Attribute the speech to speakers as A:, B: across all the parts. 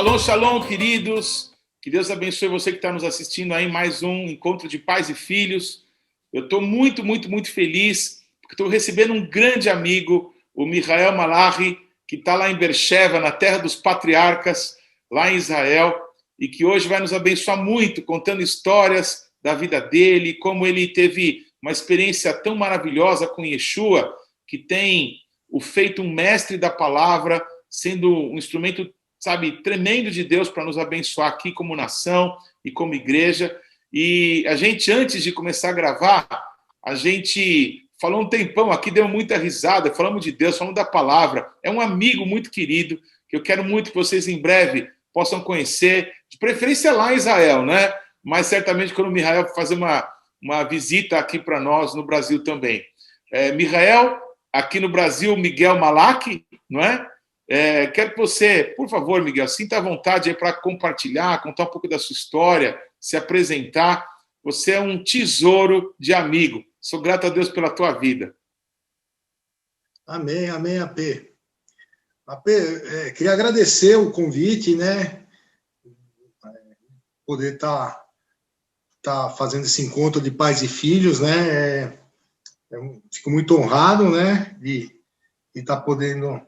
A: Shalom, shalom, queridos. Que Deus abençoe você que está nos assistindo aí em mais um encontro de pais e filhos. Eu estou muito, muito, muito feliz porque estou recebendo um grande amigo, o Mihael Malachi, que está lá em Beersheba, na terra dos patriarcas, lá em Israel, e que hoje vai nos abençoar muito, contando histórias da vida dele, como ele teve uma experiência tão maravilhosa com Yeshua, que tem o feito um mestre da palavra, sendo um instrumento, sabe, tremendo de Deus para nos abençoar aqui como nação e como igreja. E a gente, antes de começar a gravar, a gente falou um tempão aqui, deu muita risada, falamos de Deus, falamos da palavra. É um amigo muito querido, que eu quero muito que vocês em breve possam conhecer, de preferência lá em Israel, né? Mas certamente quando o Mihael fazer uma visita aqui para nós no Brasil também. Mihael, aqui no Brasil, Miguel Malachi, não é? Quero que você, por favor, Miguel, sinta à vontade aí para compartilhar, contar um pouco da sua história, se apresentar. Você é um tesouro de amigo. Sou grato a Deus pela tua vida.
B: Amém, amém, AP. AP, queria agradecer o convite, né? Poder estar fazendo esse encontro de pais e filhos, né? Fico muito honrado, né? De estar podendo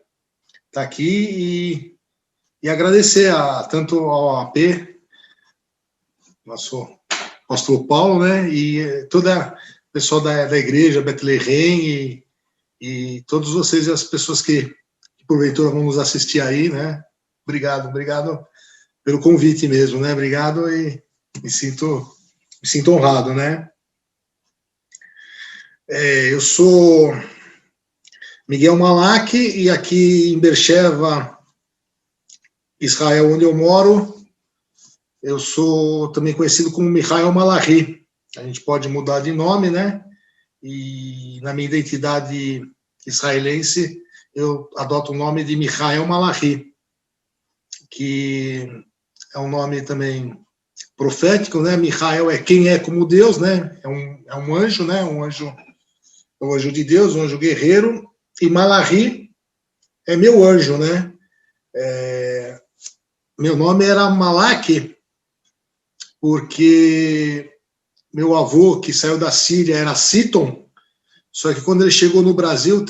B: estar aqui e agradecer tanto ao AP, nosso pastor Paulo, né? E toda o pessoal da igreja Bethlehem e todos vocês e as pessoas que porventura vão nos assistir aí, né? Obrigado pelo convite mesmo, né? Obrigado e me sinto honrado, né? Eu sou Miguel Malachi e aqui em Beersheba, Israel, onde eu moro, eu sou também conhecido como Mihael Malachi. A gente pode mudar de nome, né? E na minha identidade israelense, eu adoto o nome de Mihael Malachi, que é um nome também profético, né? Mihael é quem é como Deus, né? É um anjo, né? Um anjo de Deus, um anjo guerreiro. E Malachi é meu anjo, né? Meu nome era Malachi, porque meu avô, que saiu da Síria, era Siton, só que quando ele chegou no Brasil,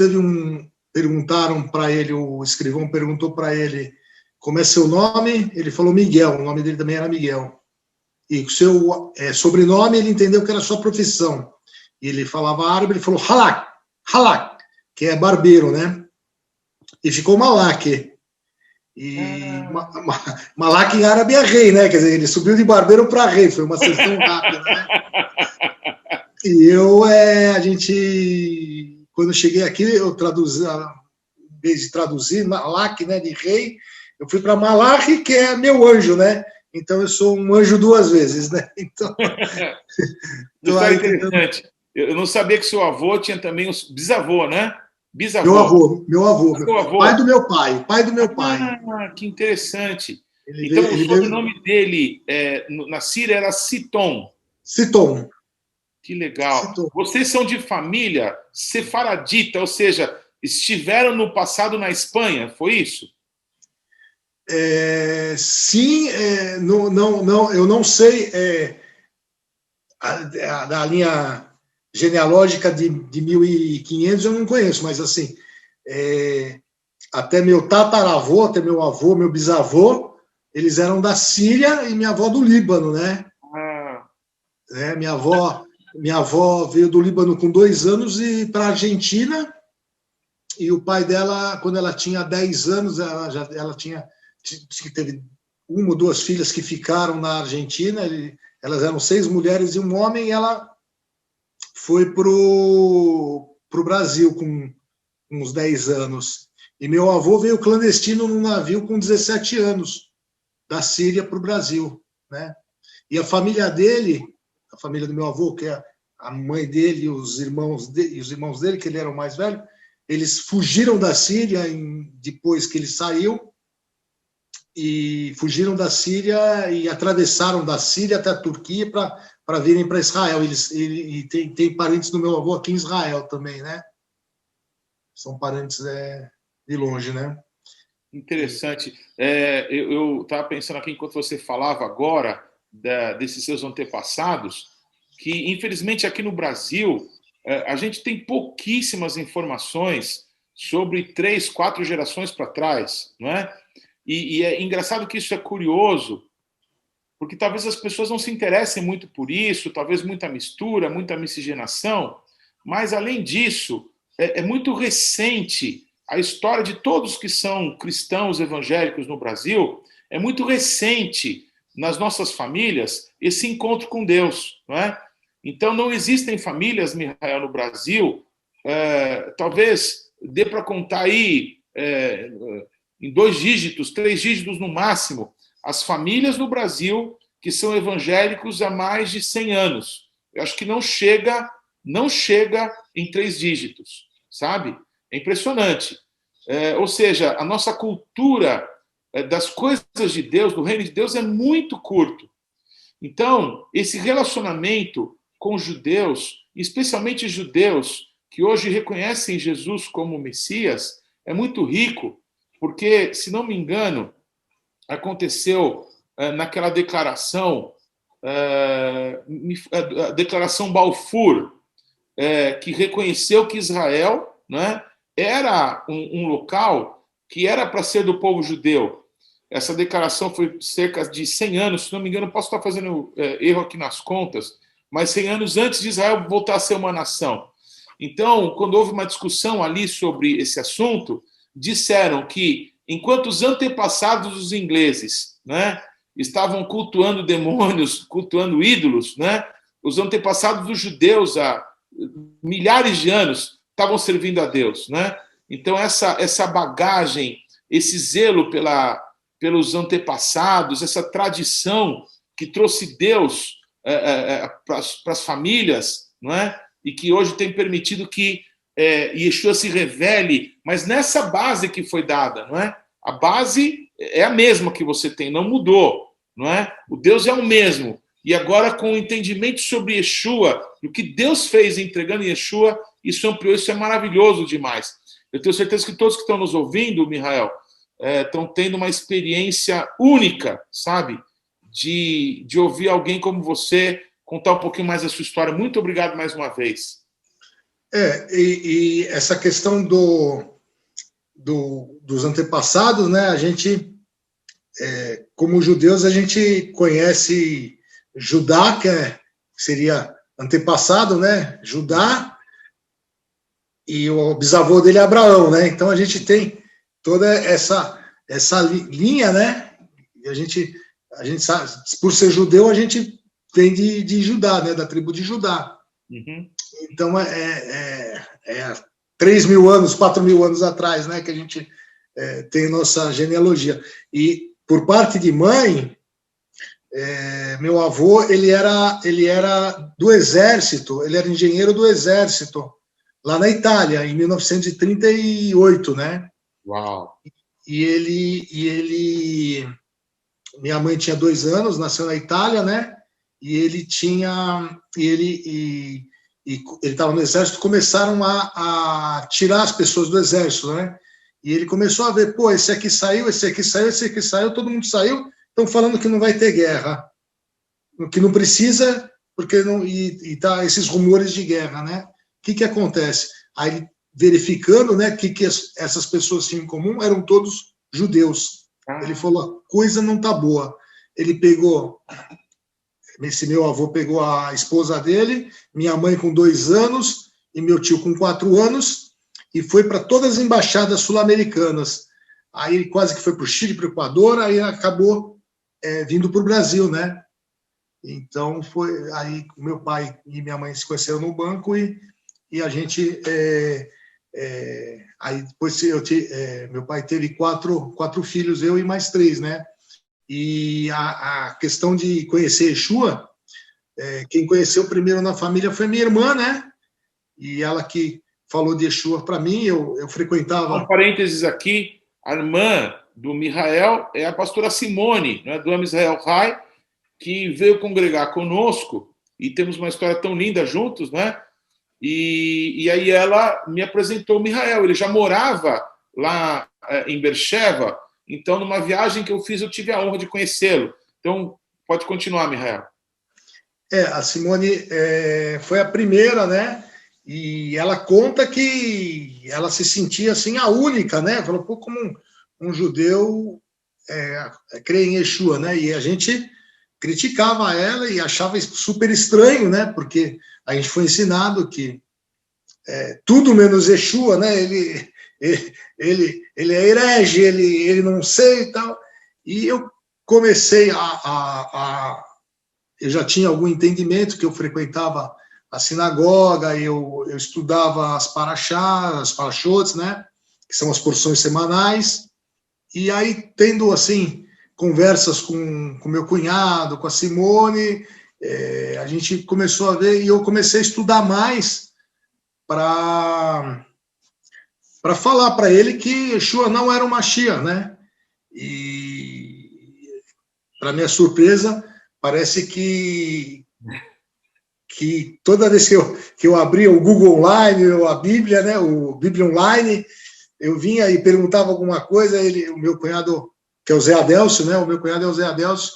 B: perguntaram para ele, o escrivão perguntou para ele, como é seu nome? Ele falou Miguel, o nome dele também era Miguel. E o seu sobrenome, ele entendeu que era sua profissão. E ele falava árabe, ele falou Halak, que é barbeiro, né? E ficou Malachi. E Malachi em árabe é rei, né? Quer dizer, ele subiu de barbeiro para rei, foi uma sessão rápida, né? E quando eu cheguei aqui, eu traduzi, em vez de traduzir Malachi, né, de rei, eu fui para Malachi, que é meu anjo, né? Então eu sou um anjo duas vezes, né? Então,
A: isso é interessante. Eu não sabia que seu avô tinha também um bisavô, né?
B: Bisavô. Meu avô. Pai do meu pai.
A: Ah, que interessante. Então, o sobrenome dele na Síria era Siton.
B: Siton.
A: Que legal. Siton. Vocês são de família sefaradita, ou seja, estiveram no passado na Espanha, foi isso?
B: Sim, não, eu não sei da linha genealógica de 1500 eu não conheço, mas assim, até meu tataravô, até meu avô, meu bisavô, eles eram da Síria e minha avó do Líbano, né? Minha avó veio do Líbano com 2 anos e para a Argentina, e o pai dela, quando ela tinha 10 anos, ela teve 1 ou 2 filhas que ficaram na Argentina, elas eram 6 mulheres e 1 homem, e ela foi pro Brasil com uns 10 anos. E meu avô veio clandestino num navio com 17 anos, da Síria para o Brasil, né? E a família dele, a família do meu avô, que é a mãe dele e os irmãos dele, que ele era o mais velho, eles fugiram da Síria depois que ele saiu, e fugiram da Síria e atravessaram da Síria até a Turquia para virem para Israel. E tem parentes do meu avô aqui em Israel também, né? São parentes de longe, né?
A: Interessante. Eu estava pensando aqui, enquanto você falava agora, desses seus antepassados, que, infelizmente, aqui no Brasil, a gente tem pouquíssimas informações sobre 3, 4 gerações para trás, não é? E é engraçado que isso é curioso, porque talvez as pessoas não se interessem muito por isso, talvez muita mistura, muita miscigenação, mas, além disso, é muito recente a história de todos que são cristãos evangélicos no Brasil, é muito recente nas nossas famílias esse encontro com Deus, não é? Então, não existem famílias, Mihael, no Brasil, talvez dê para contar aí em 2 dígitos, 3 dígitos no máximo, as famílias no Brasil que são evangélicos há mais de 100 anos. Eu acho que não chega em 3 dígitos, sabe? É impressionante. Ou seja, a nossa cultura das coisas de Deus, do reino de Deus, é muito curto. Então, esse relacionamento com judeus, especialmente judeus que hoje reconhecem Jesus como Messias, é muito rico, porque, se não me engano, aconteceu naquela declaração, a declaração Balfour, que reconheceu que Israel, né, era um local que era para ser do povo judeu. Essa declaração foi cerca de 100 anos, se não me engano, posso estar fazendo erro aqui nas contas, mas 100 anos antes de Israel voltar a ser uma nação. Então, quando houve uma discussão ali sobre esse assunto, disseram que, enquanto os antepassados dos ingleses, né, estavam cultuando demônios, cultuando ídolos, né, os antepassados dos judeus há milhares de anos estavam servindo a Deus, né? Então, essa bagagem, esse zelo pelos antepassados, essa tradição que trouxe Deus para as famílias, não é? E que hoje tem permitido que Yeshua se revele, mas nessa base que foi dada, não é? A base é a mesma que você tem, não mudou, não é? O Deus é o mesmo. E agora, com o entendimento sobre Yeshua, o que Deus fez entregando Yeshua, isso ampliou, isso é maravilhoso demais. Eu tenho certeza que todos que estão nos ouvindo, Mihael, estão tendo uma experiência única, sabe? De ouvir alguém como você contar um pouquinho mais da sua história. Muito obrigado mais uma vez.
B: E essa questão dos antepassados, né? A gente, como judeus, a gente conhece Judá, que seria antepassado, né? Judá, e o bisavô dele é Abraão, né? Então a gente tem toda essa linha, né? E a gente sabe, por ser judeu, a gente vem de Judá, né? Da tribo de Judá.
A: Uhum.
B: Então 3.000 anos, 4.000 anos atrás, né? Que a gente tem nossa genealogia. E por parte de mãe, meu avô, ele era do exército, ele era engenheiro do exército, lá na Itália, em 1938, né?
A: Uau!
B: E minha mãe tinha 2 anos, nasceu na Itália, né? E ele estava no exército, começaram a tirar as pessoas do exército, né? E ele começou a ver, pô, esse aqui saiu, esse aqui saiu, esse aqui saiu, todo mundo saiu, estão falando que não vai ter guerra, que não precisa, porque não, e tá esses rumores de guerra, né? O que acontece? Aí, verificando, né, que essas pessoas tinham em comum, eram todos judeus. Ele falou, a coisa não tá boa. Ele pegou, esse meu avô pegou a esposa dele, minha mãe com 2 anos e meu tio com 4 anos, e foi para todas as embaixadas sul-americanas. Aí ele quase que foi para o Chile, para o Equador, aí acabou vindo para o Brasil, né? Então, foi aí meu pai e minha mãe se conheceram no banco e a gente... aí depois meu pai teve quatro filhos, eu e mais 3, né? E a questão de conhecer Yeshua, quem conheceu primeiro na família foi minha irmã, né? E ela que falou de Yeshua para mim, eu frequentava...
A: Um parênteses aqui, a irmã do Mihael é a pastora Simone, né, do Am Israel High, que veio congregar conosco, e temos uma história tão linda juntos, né? E aí ela me apresentou o Mihael. Ele já morava lá em Beersheba, Então, numa viagem que eu fiz, eu tive a honra de conhecê-lo. Então, pode continuar, Mihael.
B: A Simone foi a primeira, né? E ela conta que ela se sentia assim a única, né? Falou, pô, como um judeu crê em Yeshua, né? E a gente criticava ela e achava super estranho, né? Porque a gente foi ensinado que tudo menos Yeshua, né? Ele é herege, ele não sei e tal. E eu comecei eu já tinha algum entendimento, que eu frequentava a sinagoga, eu estudava as parashot, né? Que são as porções semanais. E aí, tendo, assim, conversas com meu cunhado, com a Simone, a gente começou a ver, e eu comecei a estudar mais para falar para ele que Yeshua não era o Mashiach, né? E, para minha surpresa, parece que toda vez que eu abria o Google Online, ou a Bíblia, né, o Bíblia Online, eu vinha e perguntava alguma coisa, o meu cunhado, que é o Zé Adélcio, né, o meu cunhado é o Zé Adélcio,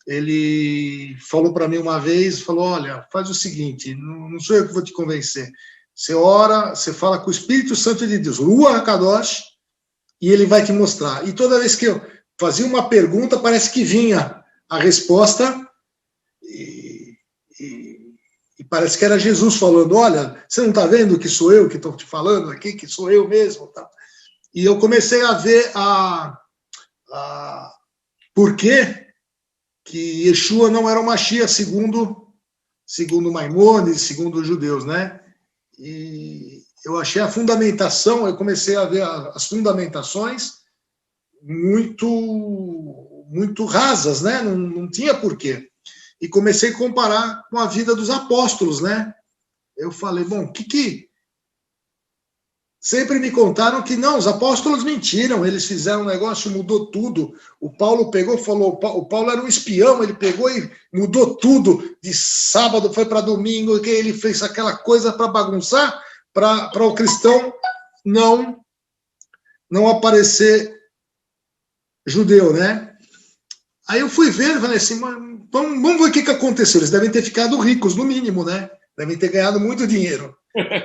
B: ele falou para mim uma vez, falou, olha, faz o seguinte, não sou eu que vou te convencer, você ora, você fala com o Espírito Santo de Deus, Ruach HaKadosh, e ele vai te mostrar. E toda vez que eu fazia uma pergunta, parece que vinha a resposta, e parece que era Jesus falando, olha, você não está vendo que sou eu que estou te falando aqui, que sou eu mesmo? Tá? E eu comecei a ver por que Yeshua não era o Mashiach, segundo Maimônides, segundo os judeus, né? E eu achei a fundamentação, eu comecei a ver as fundamentações muito rasas, né? Não tinha porquê. E comecei a comparar com a vida dos apóstolos, né? Eu falei, bom, sempre me contaram que não, os apóstolos mentiram, eles fizeram um negócio, mudou tudo. O Paulo pegou e falou, o Paulo era um espião, ele pegou e mudou tudo, de sábado foi para domingo, que ele fez aquela coisa para bagunçar, para o cristão não aparecer judeu, né? Aí eu fui ver, falei assim, vamos ver o que aconteceu. Eles devem ter ficado ricos, no mínimo, né? Devem ter ganhado muito dinheiro.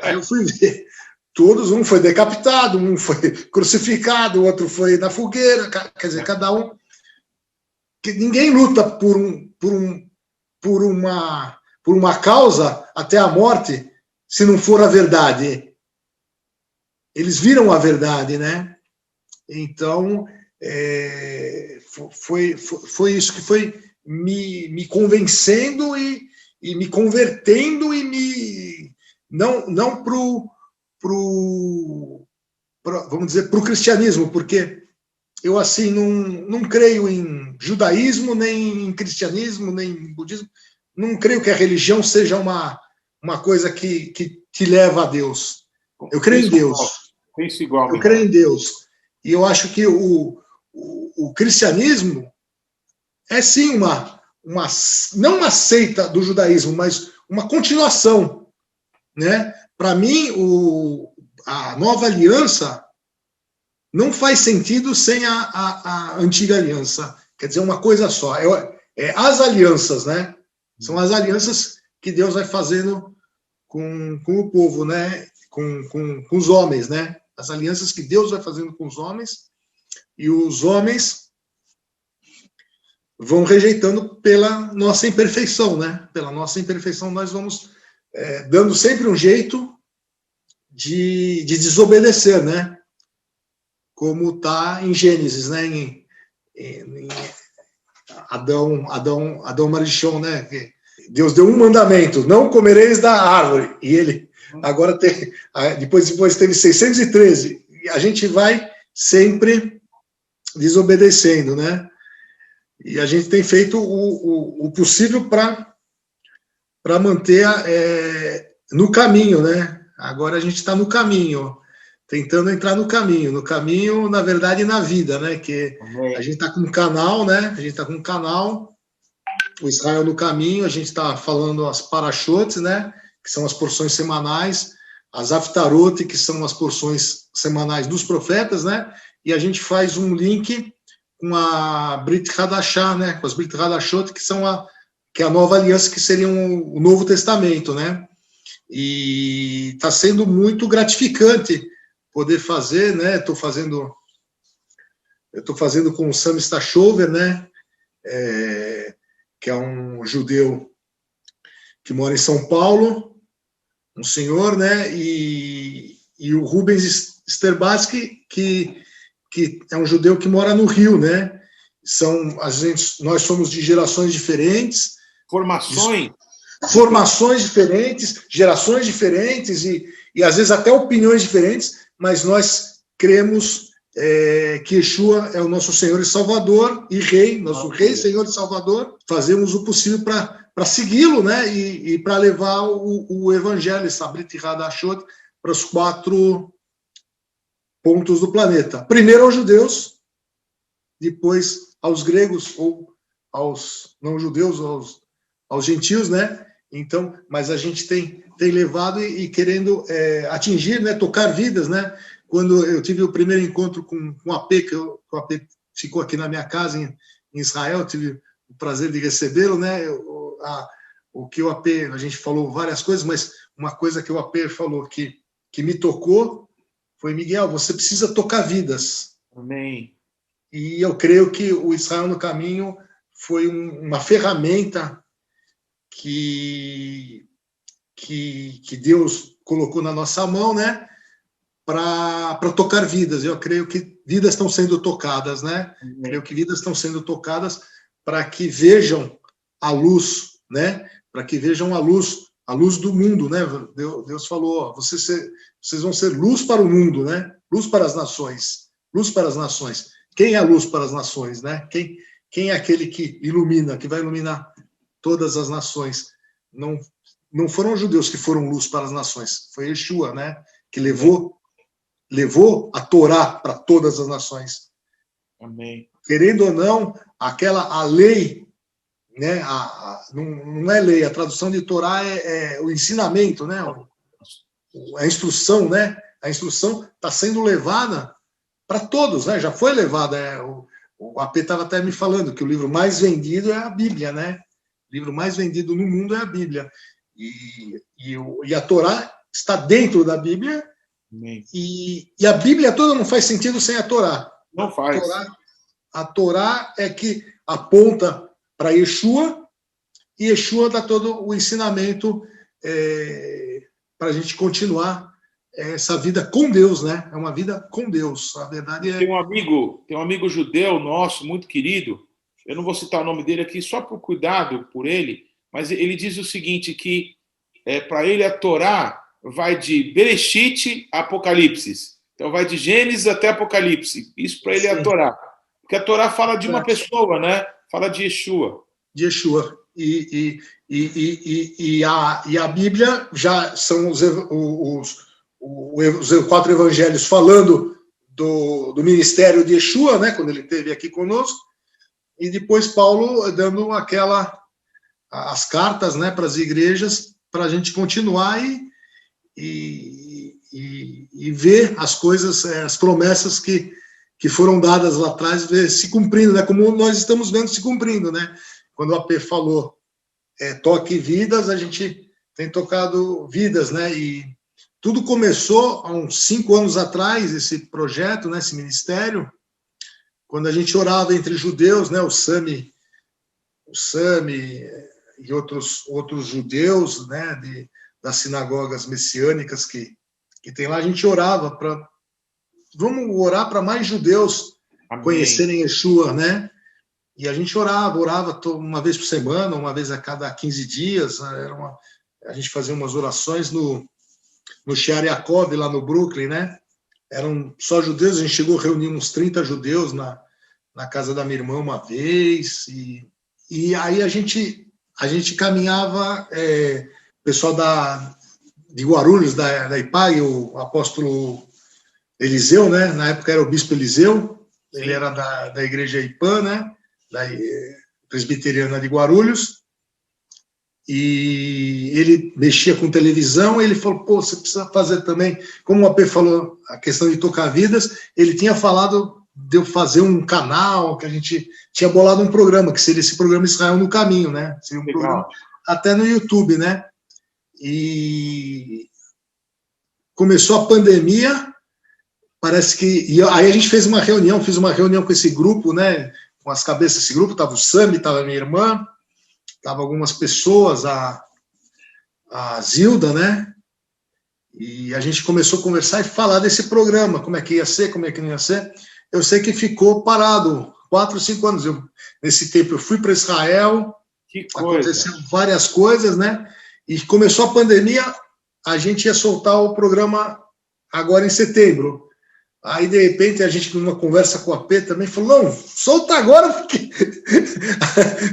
B: Aí eu fui ver. Todos, um foi decapitado, um foi crucificado, o outro foi na fogueira. Quer dizer, cada um... Ninguém luta por uma causa até a morte, se não for a verdade. Eles viram a verdade, né? Então... foi isso que foi me convencendo e me convertendo e não vamos dizer, para o cristianismo, porque eu assim não creio em judaísmo, nem em cristianismo, nem em budismo, não creio que a religião seja uma coisa que te leva a Deus. Eu creio em Deus. Eu creio em Deus. E eu acho que o cristianismo é sim não uma seita do judaísmo, mas uma continuação, né? Para mim, a nova aliança não faz sentido sem a antiga aliança. Quer dizer, uma coisa só. As alianças, né? São as alianças que Deus vai fazendo com o povo, né? Com os homens, né? As alianças que Deus vai fazendo com os homens, e os homens vão rejeitando pela nossa imperfeição, né? Pela nossa imperfeição, nós vamos dando sempre um jeito de desobedecer, né? Como está em Gênesis, né? Em Adão Marichon, né? Deus deu um mandamento: não comereis da árvore. E ele agora depois teve 613. E a gente vai sempre desobedecendo, né? E a gente tem feito o possível para manter no caminho, né? Agora a gente está no caminho, tentando entrar no caminho, na verdade, na vida, né? Que a gente está com um canal, né? A gente está com um canal, o Israel no Caminho, a gente está falando as parashot, né? Que são as porções semanais, as haftarot, que são as porções semanais dos profetas, né? E a gente faz um link a Brit Hadashah, né? Com as Brit Hadashot, que é a nova aliança, que seria o Novo Testamento, né? E está sendo muito gratificante poder fazer, né? Eu estou fazendo com o Sam Stachover, né? Que é um judeu que mora em São Paulo, um senhor, né? E o Rubens Sterbatsky, que é um judeu que mora no Rio, né? Nós somos de gerações diferentes, formações diferentes, gerações diferentes e às vezes até opiniões diferentes, mas nós cremos que Yeshua é o nosso Senhor e Salvador e Rei, nosso Rei, Senhor e Salvador. Fazemos o possível para segui-lo, né? E para levar o Evangelho, essa Brit Hadashot, para os 4 pontos do planeta. Primeiro aos judeus, depois aos gregos, ou aos não-judeus, aos gentios, né? Então, mas a gente tem levado e querendo atingir, né? Tocar vidas, né? Quando eu tive o primeiro encontro com o AP, que o AP ficou aqui na minha casa em Israel, tive o prazer de recebê-lo, né? O que o AP, a gente falou várias coisas, mas uma coisa que o AP falou que me tocou foi: Miguel, você precisa tocar vidas.
A: Amém.
B: E eu creio que o Israel no Caminho foi uma ferramenta que Deus colocou na nossa mão, né? Para tocar vidas. Eu creio que vidas estão sendo tocadas, né? Creio que vidas estão sendo tocadas para que vejam a luz, né? Para que vejam a luz do mundo, né? Deus falou: ó, vocês vão ser luz para o mundo, né? Luz para as nações. Luz para as nações. Quem é a luz para as nações, né? Quem é aquele que ilumina, que vai iluminar todas as nações? Não foram os judeus que foram luz para as nações, foi Yeshua, né? Que levou a Torá para todas as nações.
A: Amém.
B: Querendo ou não, a lei, né? Não é lei, a tradução de Torá é o ensinamento, né? A instrução, né? A instrução está sendo levada para todos, né? Já foi levada. O AP estava até me falando que o livro mais vendido é a Bíblia, né? O livro mais vendido no mundo é a Bíblia. E a Torá está dentro da Bíblia. E a Bíblia toda não faz sentido sem a Torá.
A: Não faz.
B: A Torá é que aponta para Yeshua, e Yeshua dá todo o ensinamento para a gente continuar essa vida com Deus, né? É uma vida com Deus. A verdade é...
A: Tem um amigo judeu nosso, muito querido, eu não vou citar o nome dele aqui só por cuidado por ele, mas ele diz o seguinte, que para ele a Torá vai de Bereshit a Apocalipse. Então vai de Gênesis até Apocalipse. Isso para ele é a Torá. Porque a Torá fala de uma pessoa, né? Fala de Yeshua.
B: De Yeshua. E a Bíblia já são os 4 evangelhos falando do ministério de Yeshua, né? Quando ele esteve aqui conosco. E depois Paulo dando as cartas, né, para as igrejas, para a gente continuar e ver as coisas, as promessas que foram dadas lá atrás, ver se cumprindo, né? Como nós estamos vendo se cumprindo, né? Quando o AP falou toque vidas, a gente tem tocado vidas, né? E tudo começou há uns 5 anos atrás, esse projeto, né? Esse ministério, quando a gente orava entre judeus, né? O Sami e outros judeus, né? Das sinagogas messiânicas que tem lá, a gente orava vamos orar para mais judeus conhecerem Yeshua, né? E a gente orava uma vez por semana, uma vez a cada 15 dias, a gente fazia umas orações no Shear Yaakov, lá no Brooklyn, né? Eram só judeus, a gente chegou a reunir uns 30 judeus na casa da minha irmã uma vez, e aí a gente caminhava, o pessoal de Guarulhos, da IPAG, o apóstolo Eliseu, né? Na época era o bispo Eliseu, ele era da igreja IPAN, né? Da presbiteriana de Guarulhos, e ele mexia com televisão, e ele falou, pô, você precisa fazer também, como o AP falou, a questão de tocar vidas, ele tinha falado de eu fazer um canal, que a gente tinha bolado um programa, que seria esse programa Israel no Caminho, né? Seria um programa até no YouTube, né? E começou a pandemia, parece que... aí a gente fez uma reunião, fiz uma reunião com esse grupo, né? Com as cabeças desse grupo, estava o Sami, estava a minha irmã, estava algumas pessoas, a Zilda, né? E a gente começou a conversar e falar desse programa, como é que ia ser, como é que não ia ser. Eu sei que ficou parado 4 ou 5 anos. Nesse tempo eu fui para Israel, aconteceram várias coisas, né? E começou a pandemia, a gente ia soltar o programa agora em setembro. Aí, de repente, a gente, numa conversa com a P, também falou, não, solta agora, porque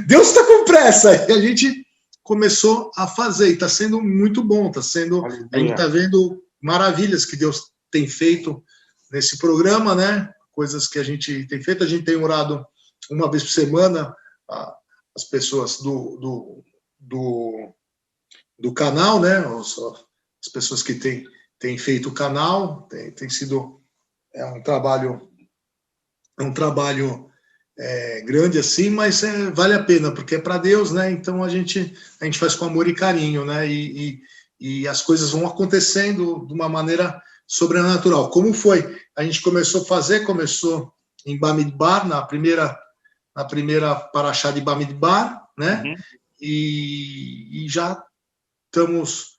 B: Deus está com pressa. E a gente começou a fazer, e está sendo muito bom, está sendo... Aleluia. A gente está vendo maravilhas que Deus tem feito nesse programa, né? Coisas que a gente tem feito. A gente tem orado uma vez por semana, as pessoas do canal, né? As pessoas que têm feito o canal, tem sido um trabalho grande assim, mas vale a pena, porque é para Deus, né? Então a gente faz com amor e carinho, né? E as coisas vão acontecendo de uma maneira sobrenatural. Como foi? A gente começou em Bamidbar, na primeira paraxá de Bamidbar, né? Uhum. E já estamos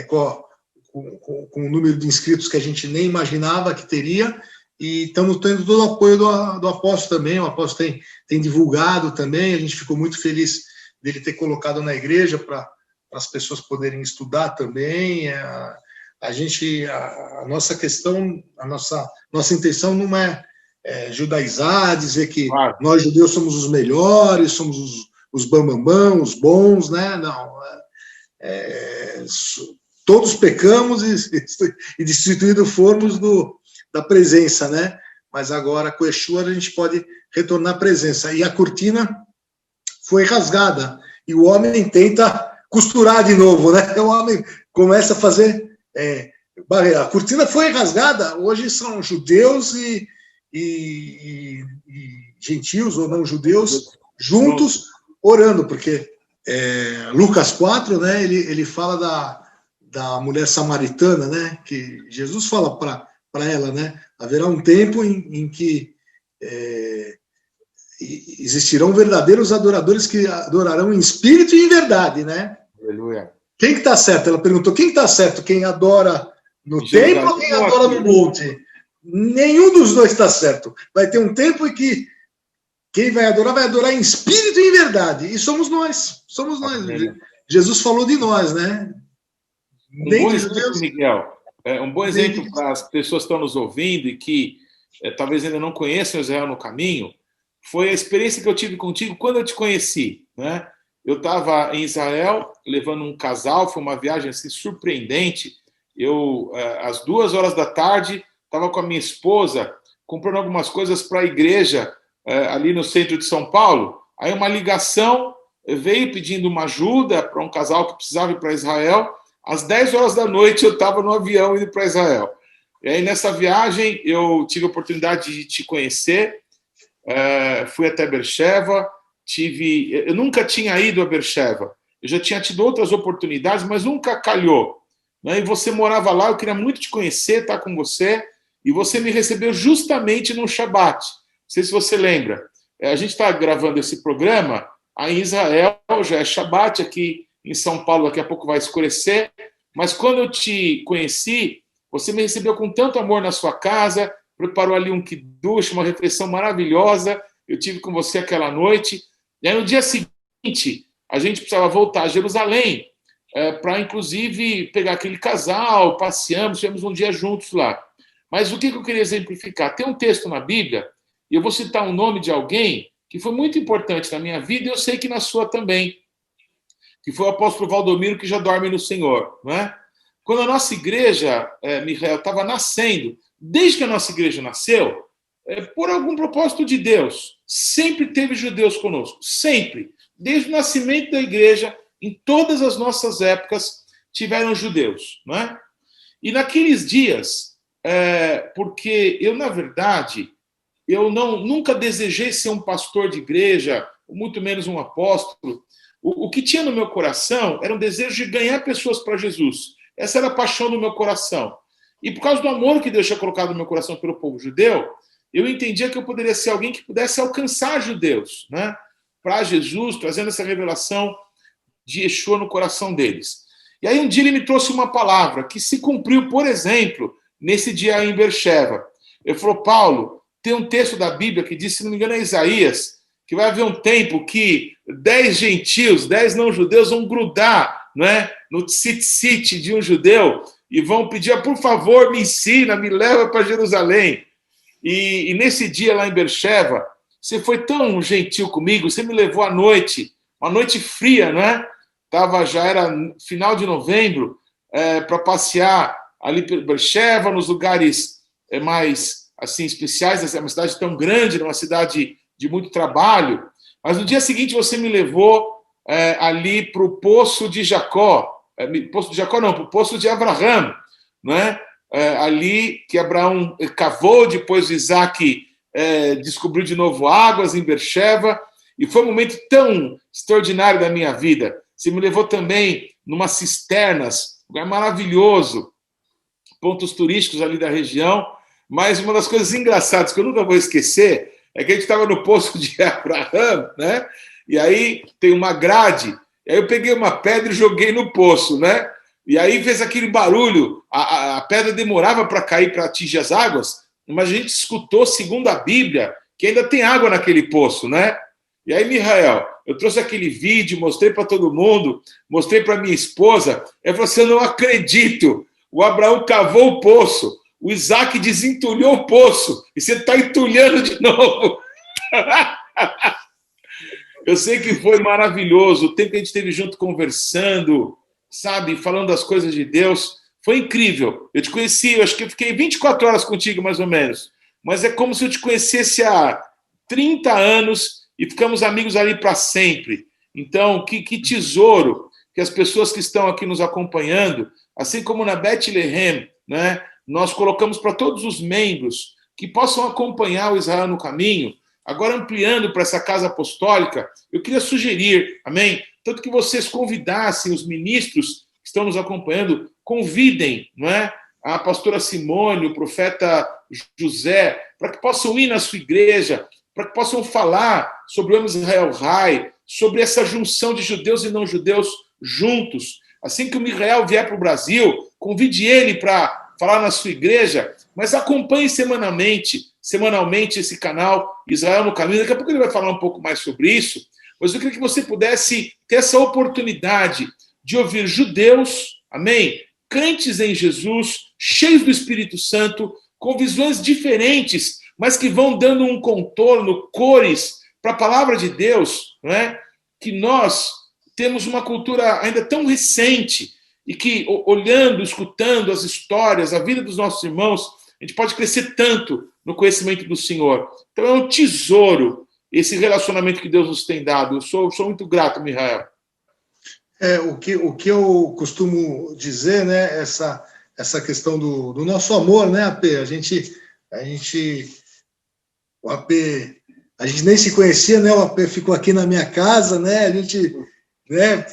B: com um número de inscritos que a gente nem imaginava que teria, e estamos tendo todo o apoio do apóstolo também. O apóstolo tem divulgado também, a gente ficou muito feliz dele ter colocado na igreja para as pessoas poderem estudar também. A nossa questão, a nossa intenção não é judaizar, dizer que nós judeus somos os melhores, somos os bambambam, os bons, né? Não, todos pecamos e destituídos fomos da presença, né? Mas agora com Yeshua a gente pode retornar à presença. E a cortina foi rasgada e o homem tenta costurar de novo, né? O homem começa a fazer barreira. A cortina foi rasgada. Hoje são judeus e gentios ou não judeus juntos orando, porque Lucas 4, né? Ele fala da mulher samaritana, né? Que Jesus fala para ela, né? Haverá um tempo em que existirão verdadeiros adoradores que adorarão em espírito e em verdade, né?
A: Aleluia.
B: Quem que está certo? Ela perguntou, quem está certo? Quem adora no templo ou quem adora no monte? Nenhum dos dois está certo. Vai ter um tempo em que quem vai adorar em espírito e em verdade. E somos nós. Somos nós. Jesus falou de nós, né?
A: Um bom exemplo, Miguel. Um bom exemplo para as pessoas que estão nos ouvindo e que talvez ainda não conheçam Israel no Caminho, foi a experiência que eu tive contigo quando eu te conheci, né? Eu estava em Israel levando um casal, foi uma viagem assim, surpreendente. Eu, às 2h estava com a minha esposa comprando algumas coisas para a igreja ali no centro de São Paulo. Aí uma ligação veio pedindo uma ajuda para um casal que precisava ir para Israel. Às 10h eu estava no avião indo para Israel. E aí, nessa viagem, eu tive a oportunidade de te conhecer, fui até Beersheba, eu nunca tinha ido a Beersheba, eu já tinha tido outras oportunidades, mas nunca calhou. Né? E você morava lá, eu queria muito te conhecer, estar com você, e você me recebeu justamente no Shabat. Não sei se você lembra. A gente está gravando esse programa, aí em Israel já é Shabat, aqui em São Paulo daqui a pouco vai escurecer, mas quando eu te conheci, você me recebeu com tanto amor na sua casa, preparou ali um kiddush, uma refeição maravilhosa, eu tive com você aquela noite, e aí no dia seguinte, a gente precisava voltar a Jerusalém, para inclusive pegar aquele casal, passeamos, tivemos um dia juntos lá. Mas o que eu queria exemplificar? Tem um texto na Bíblia, e eu vou citar um nome de alguém que foi muito importante na minha vida, e eu sei que na sua também, que foi o apóstolo Valdomiro, que já dorme no Senhor. Não é? Quando a nossa igreja, Michael, estava nascendo, desde que a nossa igreja nasceu, por algum propósito de Deus, sempre teve judeus conosco, sempre. Desde o nascimento da igreja, em todas as nossas épocas, tiveram judeus. Não é? E naqueles dias, porque eu, na verdade, eu nunca desejei ser um pastor de igreja, muito menos um apóstolo. O que tinha no meu coração era um desejo de ganhar pessoas para Jesus. Essa era a paixão do meu coração. E por causa do amor que Deus tinha colocado no meu coração pelo povo judeu, eu entendia que eu poderia ser alguém que pudesse alcançar judeus, né, para Jesus, trazendo essa revelação de Yeshua no coração deles. E aí um dia ele me trouxe uma palavra que se cumpriu, por exemplo, nesse dia em Beersheba. Ele falou: Paulo, tem um texto da Bíblia que diz, se não me engano é Isaías, que vai haver um tempo que 10 gentios, 10 não-judeus vão grudar, né, no tzitzit de um judeu e vão pedir: por favor, me ensina, me leva para Jerusalém. E nesse dia lá em Beersheba, você foi tão gentil comigo, você me levou à noite, uma noite fria, né? Já era final de novembro, para passear ali por Beersheba, nos lugares mais assim especiais. É uma cidade tão grande, uma cidade de muito trabalho. Mas no dia seguinte você me levou ali para o poço de Jacó, poço de Jacó não, para o poço de Abraão, né? Ali que Abraão cavou, depois Isaac descobriu de novo águas em Beersheba, e foi um momento tão extraordinário da minha vida. Você me levou também numa cisternas, um lugar maravilhoso, pontos turísticos ali da região, mas uma das coisas engraçadas que eu nunca vou esquecer é que a gente estava no poço de Abraão, né? E aí tem uma grade, e aí eu peguei uma pedra e joguei no poço, né? E aí fez aquele barulho, a pedra demorava para cair, para atingir as águas, mas a gente escutou, segundo a Bíblia, que ainda tem água naquele poço, né? E aí, Mihael, eu trouxe aquele vídeo, mostrei para todo mundo, mostrei para minha esposa, ela falou assim: eu não acredito, o Abraão cavou o poço, o Isaac desentulhou o poço, e você está entulhando de novo. Eu sei que foi maravilhoso, o tempo que a gente esteve junto conversando, sabe, falando das coisas de Deus, foi incrível. Eu te conheci, eu acho que eu fiquei 24 horas contigo, mais ou menos, mas é como se eu te conhecesse há 30 anos e ficamos amigos ali para sempre. Então, que tesouro que as pessoas que estão aqui nos acompanhando, assim como na Bethlehem, né, nós colocamos para todos os membros que possam acompanhar o Israel no Caminho. Agora, ampliando para essa casa apostólica, eu queria sugerir, amém? Tanto que vocês convidassem os ministros que estão nos acompanhando, convidem, não é, a pastora Simone, o profeta José, para que possam ir na sua igreja, para que possam falar sobre o Israel Rai, sobre essa junção de judeus e não-judeus juntos. Assim que o Mihael vier para o Brasil, convide ele para falar na sua igreja, mas acompanhe semanalmente esse canal Israel no Caminho. Daqui a pouco ele vai falar um pouco mais sobre isso, mas eu queria que você pudesse ter essa oportunidade de ouvir judeus, amém? Crentes em Jesus, cheios do Espírito Santo, com visões diferentes, mas que vão dando um contorno, cores para a palavra de Deus, não é? Que nós temos uma cultura ainda tão recente e que, olhando, escutando as histórias, a vida dos nossos irmãos, a gente pode crescer tanto no conhecimento do Senhor. Então é um tesouro esse relacionamento que Deus nos tem dado. Eu sou muito grato, Mihael.
B: O que eu costumo dizer, né, essa questão do nosso amor, né, AP? O AP, a gente nem se conhecia, né? O AP ficou aqui na minha casa, né? A gente, né?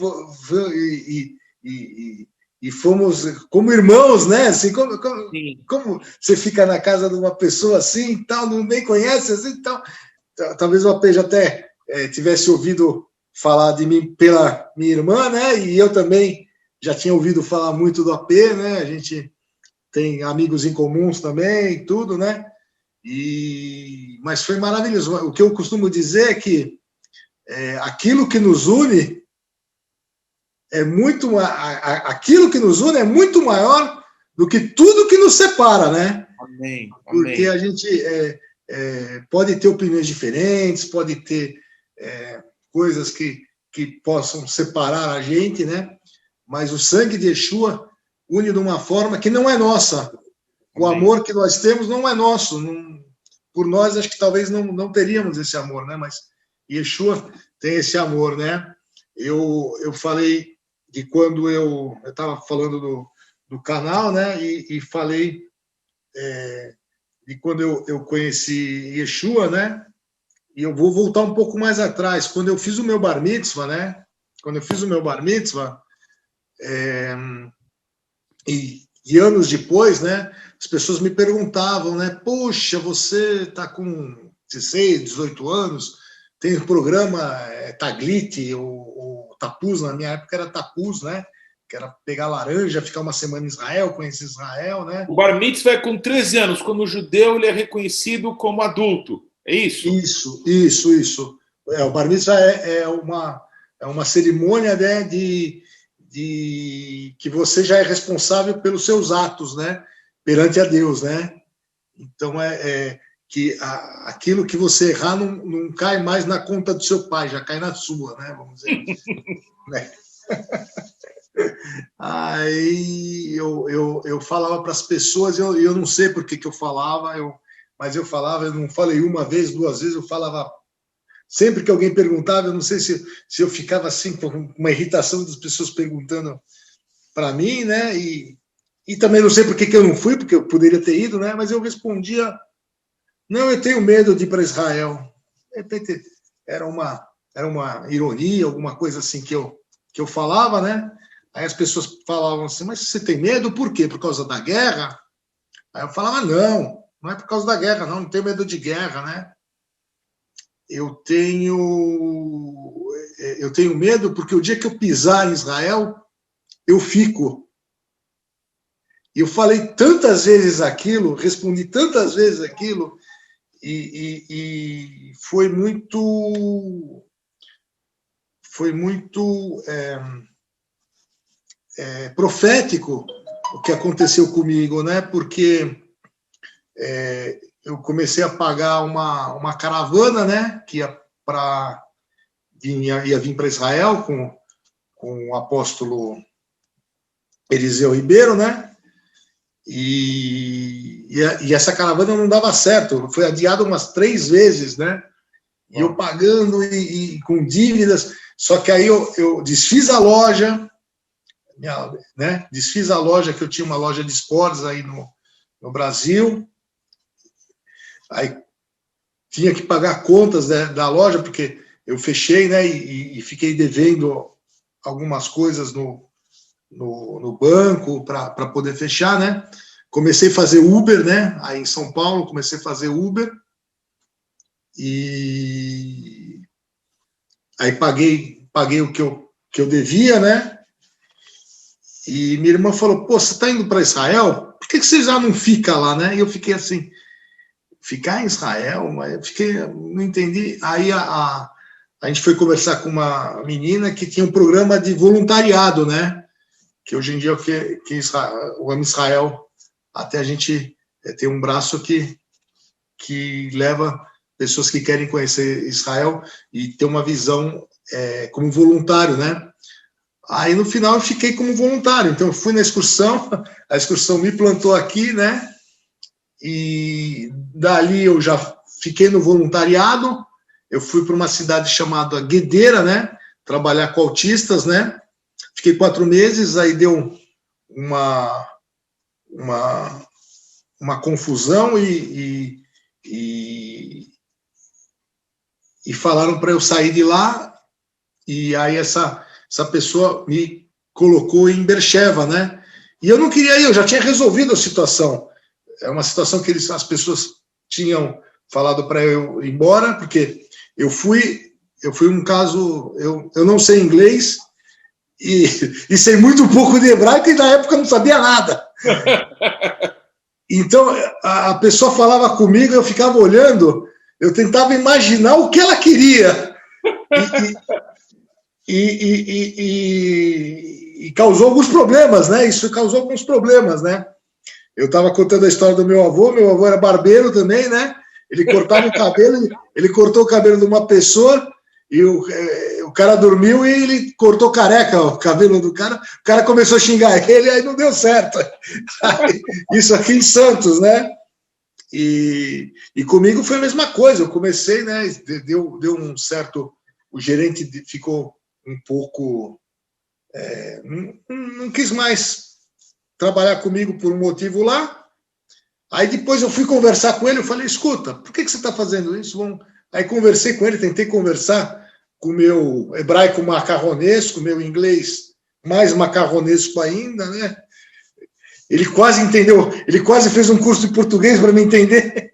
B: E fomos como irmãos, né? Assim, como você fica na casa de uma pessoa assim, tal, não nem conhece, assim, tal. Talvez o AP já até tivesse ouvido falar de mim pela minha irmã, né? E eu também já tinha ouvido falar muito do AP, né? A gente tem amigos em comuns também, tudo, né? Mas foi maravilhoso. O que eu costumo dizer é que aquilo que nos une aquilo que nos une é muito maior do que tudo que nos separa, né?
A: Amém.
B: Porque a gente pode ter opiniões diferentes, pode ter coisas que possam separar a gente, né? Mas o sangue de Yeshua une de uma forma que não é nossa. O amor que nós temos não é nosso. Por nós, acho que talvez não teríamos esse amor, né? Mas Yeshua tem esse amor, né? Eu falei de quando eu estava falando do canal, né? E falei de quando eu conheci Yeshua, né? E eu vou voltar um pouco mais atrás. Quando eu fiz o meu bar mitzvah, né? Quando eu fiz o meu bar mitzvah, e anos depois, né? As pessoas me perguntavam, né? Poxa, você está com 16, 18 anos, tem o programa Taglit, ou Tapuz, na minha época era Tapuz, né? Que era pegar laranja, ficar uma semana em Israel, conhecer Israel, né?
A: O bar mitzvah é com 13 anos, quando o judeu ele é reconhecido como adulto, é isso?
B: Isso. O bar mitzvah é uma cerimônia, né, de que você já é responsável pelos seus atos, né, perante a Deus, né? Então que aquilo que você errar não cai mais na conta do seu pai, já cai na sua, né? Vamos dizer. Né? Aí eu falava para as pessoas, eu não sei por que eu falava, mas eu falava, eu não falei uma vez, duas vezes, eu falava. Sempre que alguém perguntava, eu não sei se eu ficava assim com uma irritação das pessoas perguntando para mim, né? E também não sei por que eu não fui, porque eu poderia ter ido, né? Mas eu respondia: não, eu tenho medo de ir para Israel. Era uma ironia, alguma coisa assim que eu falava, né? Aí as pessoas falavam assim: mas você tem medo por quê? Por causa da guerra? Aí eu falava: não é por causa da guerra, não tenho medo de guerra, né? Eu tenho medo porque o dia que eu pisar em Israel, eu fico. E eu falei tantas vezes aquilo, respondi tantas vezes aquilo, e foi muito profético o que aconteceu comigo, né? Porque eu comecei a pagar uma caravana, né? Que ia vir para Israel com o apóstolo Eliseu Ribeiro, né? E essa caravana não dava certo, foi adiada umas 3 vezes, né? E eu pagando e com dívidas, só que aí eu desfiz a loja, né? Desfiz a loja, que eu tinha uma loja de esportes aí no Brasil, aí tinha que pagar contas, né, da loja, porque eu fechei, né? E fiquei devendo algumas coisas no banco para poder fechar, né? Comecei a fazer Uber, né? Aí em São Paulo comecei a fazer Uber e aí paguei o que eu devia, né? E minha irmã falou: pô, você está indo para Israel? Por que você já não fica lá, né? E eu fiquei assim, ficar em Israel? Mas eu fiquei, não entendi. Aí a gente foi conversar com uma menina que tinha um programa de voluntariado, né? Que hoje em dia que o Israel, até a gente tem um braço que leva pessoas que querem conhecer Israel e ter uma visão como voluntário, né? Aí no final eu fiquei como voluntário, então eu fui na excursão, a excursão me plantou aqui, né? E dali eu já fiquei no voluntariado, eu fui para uma cidade chamada Guedeira, né? Trabalhar com autistas, né? Fiquei 4 meses, aí deu uma confusão e falaram para eu sair de lá, e aí essa pessoa me colocou em Beersheba, né? E eu não queria ir, eu já tinha resolvido a situação. É uma situação que as pessoas tinham falado para eu ir embora, porque eu fui um caso, eu não sei inglês, e sei muito pouco de hebraico, e na época eu não sabia nada. Então, a pessoa falava comigo, eu ficava olhando, eu tentava imaginar o que ela queria. E causou alguns problemas, né? Isso causou alguns problemas, né? Eu estava contando a história do meu avô era barbeiro também, né? Ele cortava o cabelo, ele cortou o cabelo de uma pessoa, e o cara dormiu e ele cortou careca o cabelo do cara. O cara começou a xingar ele, aí não deu certo. Isso aqui em Santos, né? E comigo foi a mesma coisa. Eu comecei, né? Deu um certo. O gerente ficou um pouco. Não quis mais trabalhar comigo por um motivo lá. Aí depois eu fui conversar com ele, eu falei, escuta, por que você está fazendo isso? Aí conversei com ele, tentei conversar com o meu hebraico macarronesco, meu inglês mais macarronesco ainda, né? Ele quase entendeu, ele quase fez um curso de português para me entender.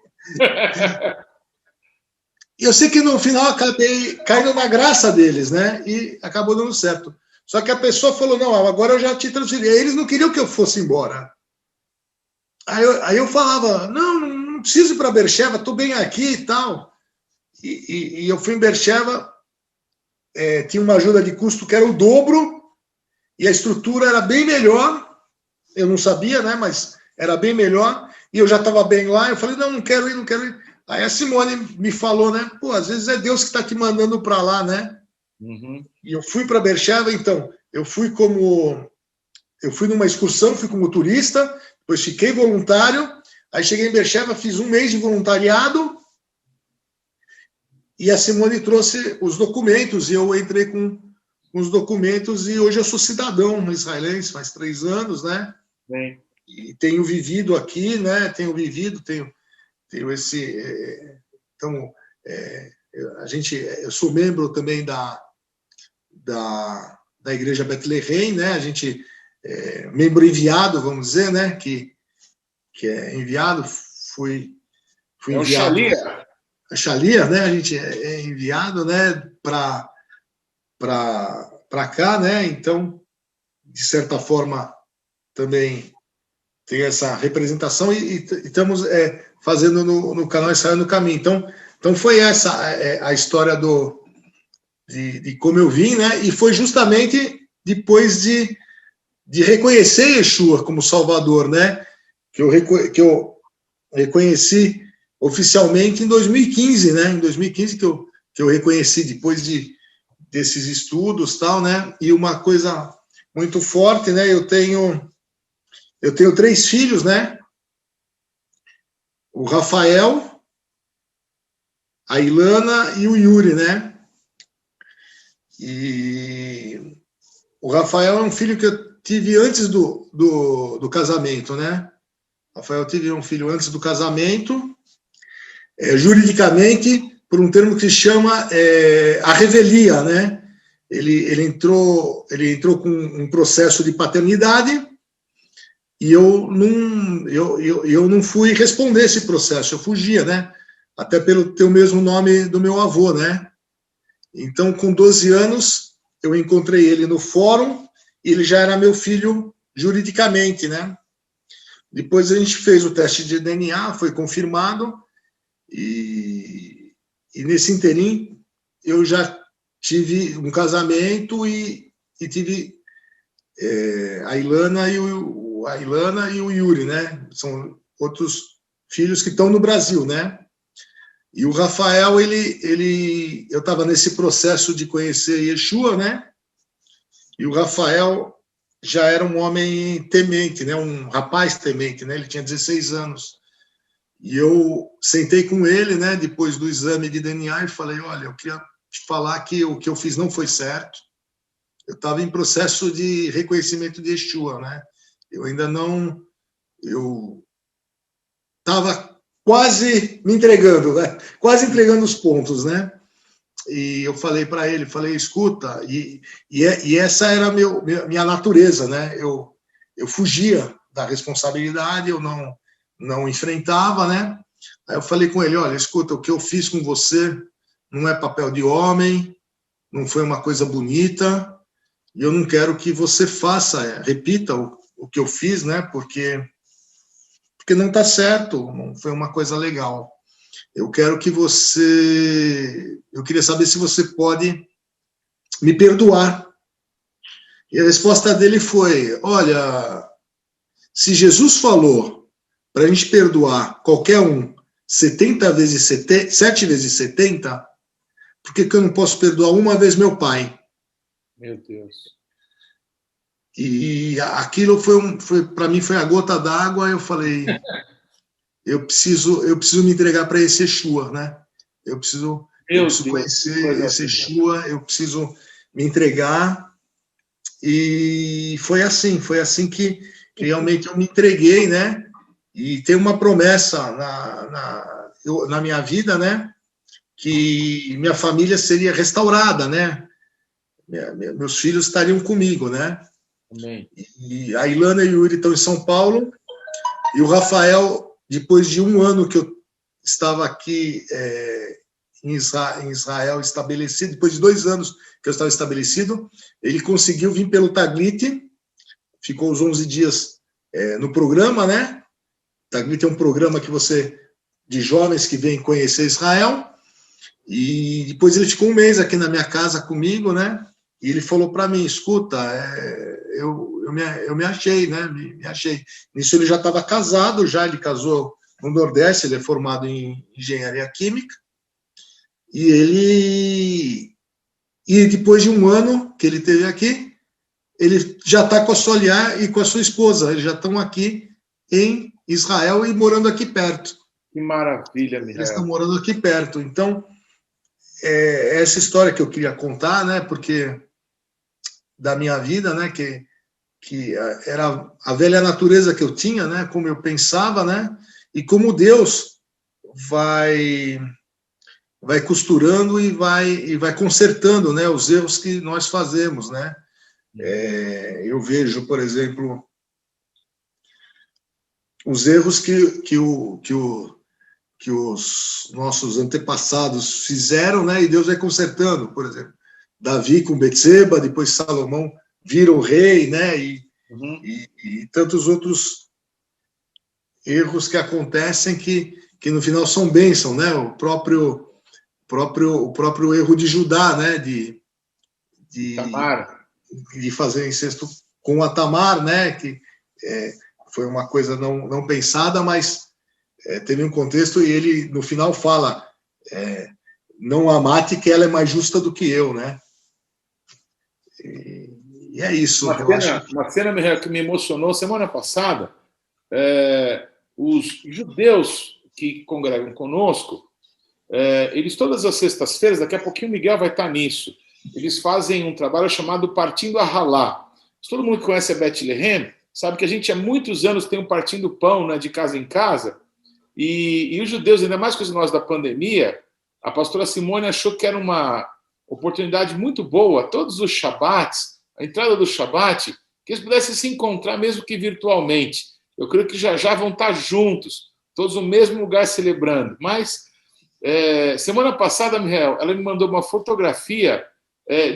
B: E eu sei que no final acabei caindo na graça deles, né? E acabou dando certo. Só que a pessoa falou, não, agora eu já te transferi. Eles não queriam que eu fosse embora. Aí eu falava, não preciso ir para Beersheba, estou bem aqui e tal. E eu fui em Beersheba, tinha uma ajuda de custo que era o dobro, e a estrutura era bem melhor. Eu não sabia, né? Mas era bem melhor. E eu já estava bem lá. Eu falei, não quero ir. Aí a Simone me falou, né? Pô, às vezes é Deus que está te mandando para lá, né?
A: Uhum.
B: E eu fui para Beersheba, então. Eu fui numa excursão, fui como turista, depois fiquei voluntário. Aí cheguei em Beersheba, fiz um mês de voluntariado. E a Simone trouxe os documentos, e eu entrei com os documentos, e hoje eu sou cidadão israelense, faz 3 anos, né?
A: Bem.
B: E tenho vivido aqui, né? Tenho esse... Então, eu sou membro também da Igreja Bethlehem, né? A gente membro enviado, vamos dizer, né? Que é enviado, fui enviado... A Shalia, né? A gente é enviado, né? Para cá, né? Então, de certa forma, também tem essa representação e estamos fazendo no canal Israel no Caminho. Então foi essa a história de como eu vim, né? E foi justamente depois de reconhecer Yeshua como Salvador, né? Que eu reconheci oficialmente em 2015, né? Em 2015 que eu reconheci depois desses estudos, tal, né? E uma coisa muito forte, né? Eu tenho 3 filhos, né? O Rafael, a Ilana e o Yuri, né? E o Rafael é um filho que eu tive antes do casamento, né? Rafael tive um filho antes do casamento, juridicamente, por um termo que se chama a revelia, né? Ele entrou com um processo de paternidade e eu não fui responder esse processo, eu fugia, né? Até pelo ter o mesmo nome do meu avô, né? Então, com 12 anos, eu encontrei ele no fórum e ele já era meu filho juridicamente, né? Depois a gente fez o teste de DNA, foi confirmado, e nesse interim eu já tive um casamento e tive a Ilana e o Yuri, né? São outros filhos que estão no Brasil, né? E o Rafael, eu estava nesse processo de conhecer Yeshua, né? E o Rafael já era um homem temente, né? Um rapaz temente, né? Ele tinha 16 anos. E eu sentei com ele, né? Depois do exame de DNA e falei, olha, eu queria te falar que o que eu fiz não foi certo. Eu estava em processo de reconhecimento de Yeshua, né? Eu ainda não... Eu estava quase me entregando, né? Quase entregando os pontos, né? E eu falei para ele, escuta, e essa era a minha natureza, né? Eu fugia da responsabilidade, eu não enfrentava, né? Aí eu falei com ele, olha, escuta, o que eu fiz com você não é papel de homem, não foi uma coisa bonita, e eu não quero que você repita o que eu fiz, né? Porque não está certo, não foi uma coisa legal. Eu queria saber se você pode me perdoar. E a resposta dele foi, olha, se Jesus falou para a gente perdoar qualquer um 7 vezes 70, por que eu não posso perdoar uma vez meu pai?
A: Meu Deus.
B: E aquilo para mim foi a gota d'água. Eu falei, eu preciso me entregar para esse Yeshua, né? Eu preciso conhecer esse Yeshua, eu preciso me entregar. E foi assim que realmente eu me entreguei, né? E tem uma promessa na minha vida, né? Que minha família seria restaurada, né? Meus filhos estariam comigo, né?
A: Amém.
B: E a Ilana e o Yuri estão em São Paulo, e o Rafael, depois de um ano que eu estava aqui em Israel estabelecido, depois de 2 anos que eu estava estabelecido, ele conseguiu vir pelo Taglit, ficou os 11 dias no programa, né? Taglit é um programa de jovens que vêm conhecer Israel, e depois ele ficou um mês aqui na minha casa comigo, né? E ele falou para mim, escuta, eu me achei, né? Me achei. Nisso ele já estava casado, ele casou no Nordeste, ele é formado em engenharia química, e depois de um ano que ele teve aqui, ele já está com a sua mulher e com a sua esposa, eles já estão aqui em Israel e morando aqui perto.
A: Que maravilha, Mihael.
B: Eles estão morando aqui perto. Então, essa história que eu queria contar, né? Porque da minha vida, né? Que era a velha natureza que eu tinha, né? Como eu pensava, né? E como Deus vai costurando e vai consertando, né? Os erros que nós fazemos, né? Eu vejo, por exemplo, os erros que os nossos antepassados fizeram, né? E Deus vai consertando, por exemplo, Davi com Betseba, depois Salomão vira o rei, né? E tantos outros erros que acontecem que no final são bênção, né? O próprio erro de Judá, né? De fazer incesto com a Tamar, né? Que foi uma coisa não pensada, mas teve um contexto, e ele no final fala, não a mate, que ela é mais justa do que eu, né? E é isso.
A: Uma cena que me emocionou semana passada, os judeus que congregam conosco, eles todas as sextas-feiras, daqui a pouquinho o Miguel vai estar nisso, eles fazem um trabalho chamado Partindo a Halá. Todo mundo que conhece a Bethlehem sabe que a gente há muitos anos tem um Partindo Pão, né, de casa em casa, e os judeus, ainda mais com os nós da pandemia, a pastora Simone achou que era uma oportunidade muito boa, todos os Shabbats, a entrada do Shabbat, que eles pudessem se encontrar mesmo que virtualmente. Eu creio que já vão estar juntos, todos no mesmo lugar celebrando. Mas, semana passada, Mihael, ela me mandou uma fotografia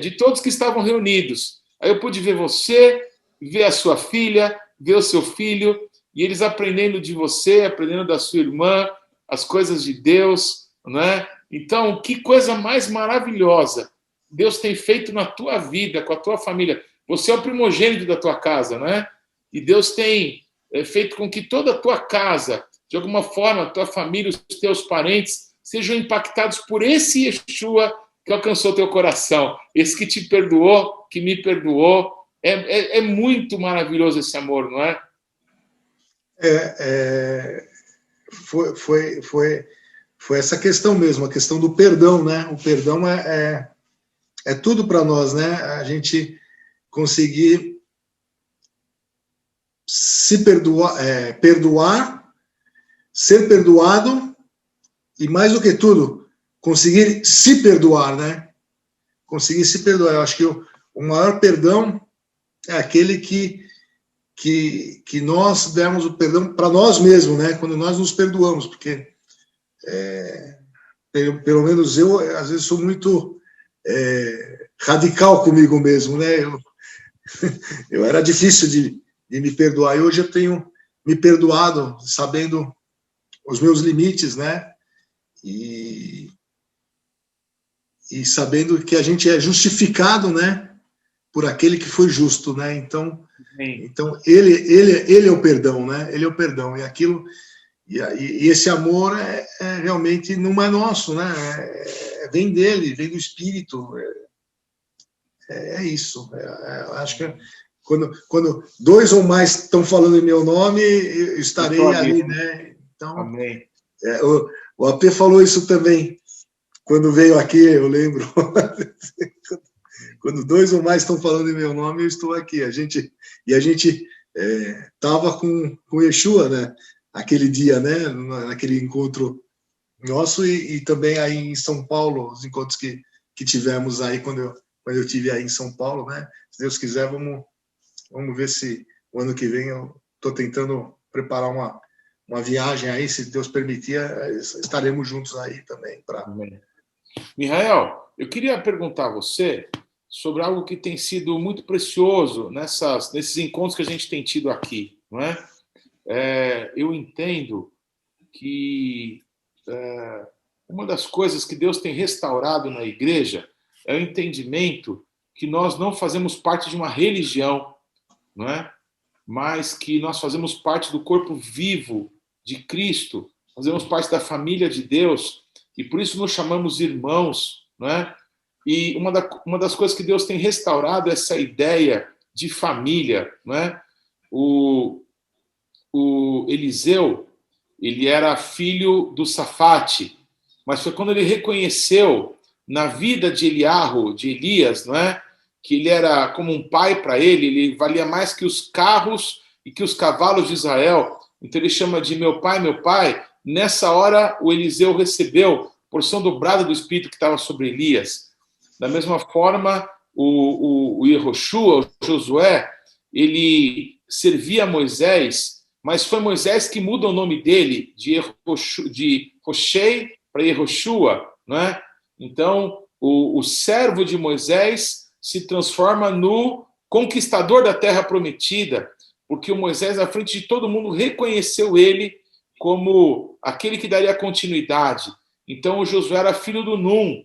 A: de todos que estavam reunidos. Aí eu pude ver você, ver a sua filha, ver o seu filho, e eles aprendendo de você, aprendendo da sua irmã, as coisas de Deus, não é? Então, que coisa mais maravilhosa Deus tem feito na tua vida, com a tua família. Você é o primogênito da tua casa, não é? E Deus tem feito com que toda a tua casa, de alguma forma, a tua família, os teus parentes, sejam impactados por esse Yeshua que alcançou teu coração, esse que te perdoou, que me perdoou. É muito maravilhoso esse amor, não é?
B: Foi essa questão mesmo, a questão do perdão, né? O perdão é tudo para nós, né? A gente conseguir se perdoar, ser perdoado e, mais do que tudo, conseguir se perdoar, né? Conseguir se perdoar. Eu acho que o maior perdão é aquele que nós demos o perdão para nós mesmos, né? Quando nós nos perdoamos, porque pelo menos eu, às vezes, sou muito radical comigo mesmo, né? Eu era difícil de me perdoar, e hoje eu tenho me perdoado, sabendo os meus limites, né? E sabendo que a gente é justificado, né? Por aquele que foi justo, né? Então ele é o perdão, né? Ele é o perdão, e aquilo, e esse amor realmente não é nosso, né? Vem dele, vem do Espírito. Isso. Acho que quando 2 ou mais estão falando em meu nome, eu estarei ali, né? Então,
A: amém.
B: O AP falou isso também quando veio aqui, eu lembro. Quando 2 ou mais estão falando em meu nome, eu estou aqui. A gente estava com Yeshua, né? aquele dia, né? Naquele encontro nosso e também aí em São Paulo, os encontros que tivemos aí quando eu tive aí em São Paulo, né? Se Deus quiser, vamos ver se o ano que vem eu estou tentando preparar uma viagem aí, se Deus permitir, estaremos juntos aí também.
A: Mihael, eu queria perguntar a você sobre algo que tem sido muito precioso nesses encontros que a gente tem tido aqui, não é? Eu entendo que uma das coisas que Deus tem restaurado na igreja é o entendimento que nós não fazemos parte de uma religião, não é? Mas que nós fazemos parte do corpo vivo de Cristo, fazemos parte da família de Deus e por isso nos chamamos irmãos, não é? E uma das coisas que Deus tem restaurado é essa ideia de família, não é? O Eliseu, ele era filho do Safate, mas foi quando ele reconheceu na vida de Eliarro, de Elias, não é? Que ele era como um pai para ele valia mais que os carros e que os cavalos de Israel. Então ele chama de meu pai, meu pai. Nessa hora o Eliseu recebeu porção dobrada do Espírito que estava sobre Elias. Da mesma forma, o Yehoshua, o Josué, ele servia a Moisés, mas foi Moisés que muda o nome dele de Hoshei para Yehoshua, não é? Então, o servo de Moisés se transforma no conquistador da terra prometida, porque o Moisés, à frente de todo mundo, reconheceu ele como aquele que daria continuidade. Então, o Josué era filho do Num,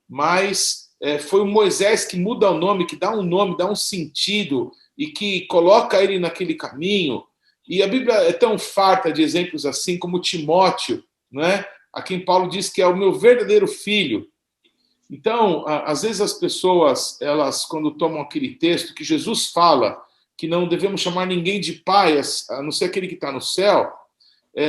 A: mas foi o Moisés que muda o nome, que dá um nome, dá um sentido e que coloca ele naquele caminho. E a Bíblia é tão farta de exemplos assim, como Timóteo, não é? A quem Paulo diz que é o meu verdadeiro filho. Então, às vezes as pessoas, elas, quando tomam aquele texto que Jesus fala que não devemos chamar ninguém de pai, a não ser aquele que está no céu,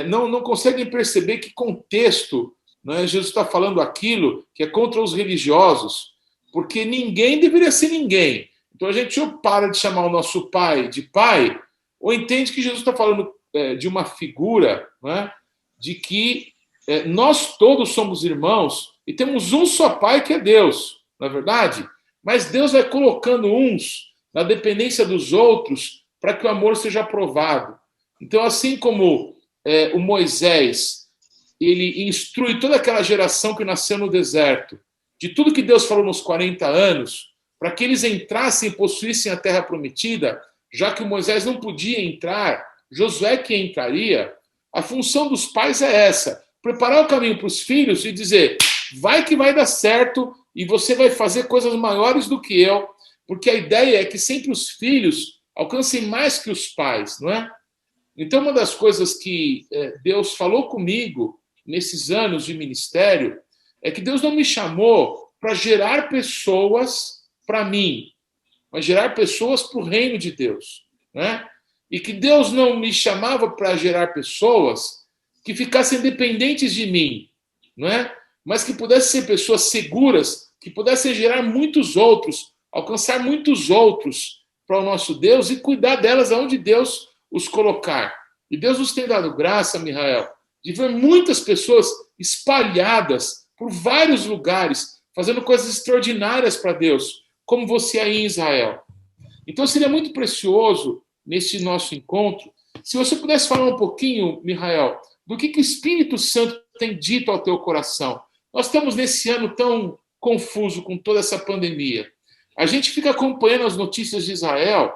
A: não conseguem perceber que contexto, não é? Jesus está falando aquilo que é contra os religiosos, porque ninguém deveria ser ninguém. Então a gente ou para de chamar o nosso pai de pai, ou entende que Jesus está falando de uma figura, não é? De que nós todos somos irmãos e temos um só pai que é Deus, não é verdade? Mas Deus vai colocando uns na dependência dos outros para que o amor seja aprovado. Então, assim como o Moisés, ele instrui toda aquela geração que nasceu no deserto, de tudo que Deus falou nos 40 anos, para que eles entrassem e possuíssem a terra prometida, já que o Moisés não podia entrar, Josué que entraria. A função dos pais é essa: preparar o caminho para os filhos e dizer, vai que vai dar certo e você vai fazer coisas maiores do que eu, porque a ideia é que sempre os filhos alcancem mais que os pais, não é? Então, uma das coisas que Deus falou comigo nesses anos de ministério é que Deus não me chamou para gerar pessoas para mim, mas gerar pessoas para o reino de Deus, né? E que Deus não me chamava para gerar pessoas que ficassem dependentes de mim, não é? Mas que pudessem ser pessoas seguras, que pudessem gerar muitos outros, alcançar muitos outros para o nosso Deus e cuidar delas aonde Deus os colocar. E Deus nos tem dado graça, Mihael, de ver muitas pessoas espalhadas por vários lugares, fazendo coisas extraordinárias para Deus, como você aí em Israel. Então seria muito precioso, nesse nosso encontro, se você pudesse falar um pouquinho, Mihael, do que o Espírito Santo tem dito ao teu coração. Nós estamos nesse ano tão confuso com toda essa pandemia. A gente fica acompanhando as notícias de Israel,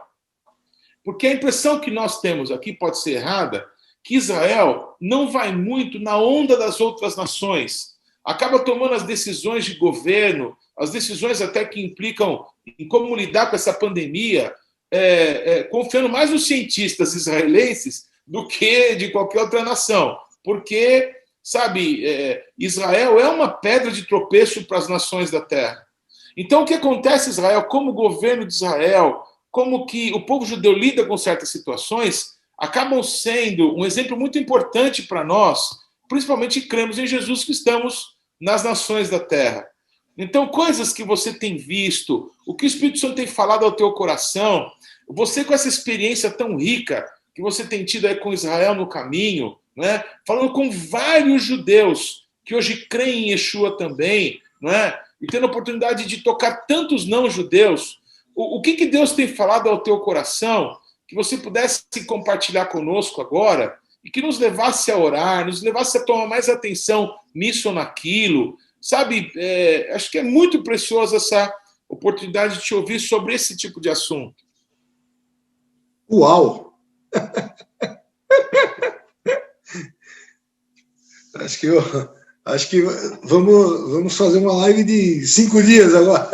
A: porque a impressão que nós temos aqui pode ser errada, que Israel não vai muito na onda das outras nações. Acaba tomando as decisões de governo, as decisões até que implicam em como lidar com essa pandemia, confiando mais nos cientistas israelenses do que de qualquer outra nação. Porque, sabe, Israel é uma pedra de tropeço para as nações da terra. Então, o que acontece em Israel, como o governo de Israel, como que o povo judeu lida com certas situações, acabam sendo um exemplo muito importante para nós, principalmente que cremos em Jesus, que estamos nas nações da terra. Então, coisas que você tem visto, o que o Espírito Santo tem falado ao teu coração, você com essa experiência tão rica que você tem tido aí com Israel no caminho, né? Falando com vários judeus que hoje creem em Yeshua também, né? E tendo a oportunidade de tocar tantos não-judeus. O que Deus tem falado ao teu coração que você pudesse compartilhar conosco agora e que nos levasse a orar, nos levasse a tomar mais atenção nisso ou naquilo, sabe? Acho que é muito preciosa essa oportunidade de te ouvir sobre esse tipo de assunto.
B: Uau! Acho que vamos fazer uma live de 5 dias agora.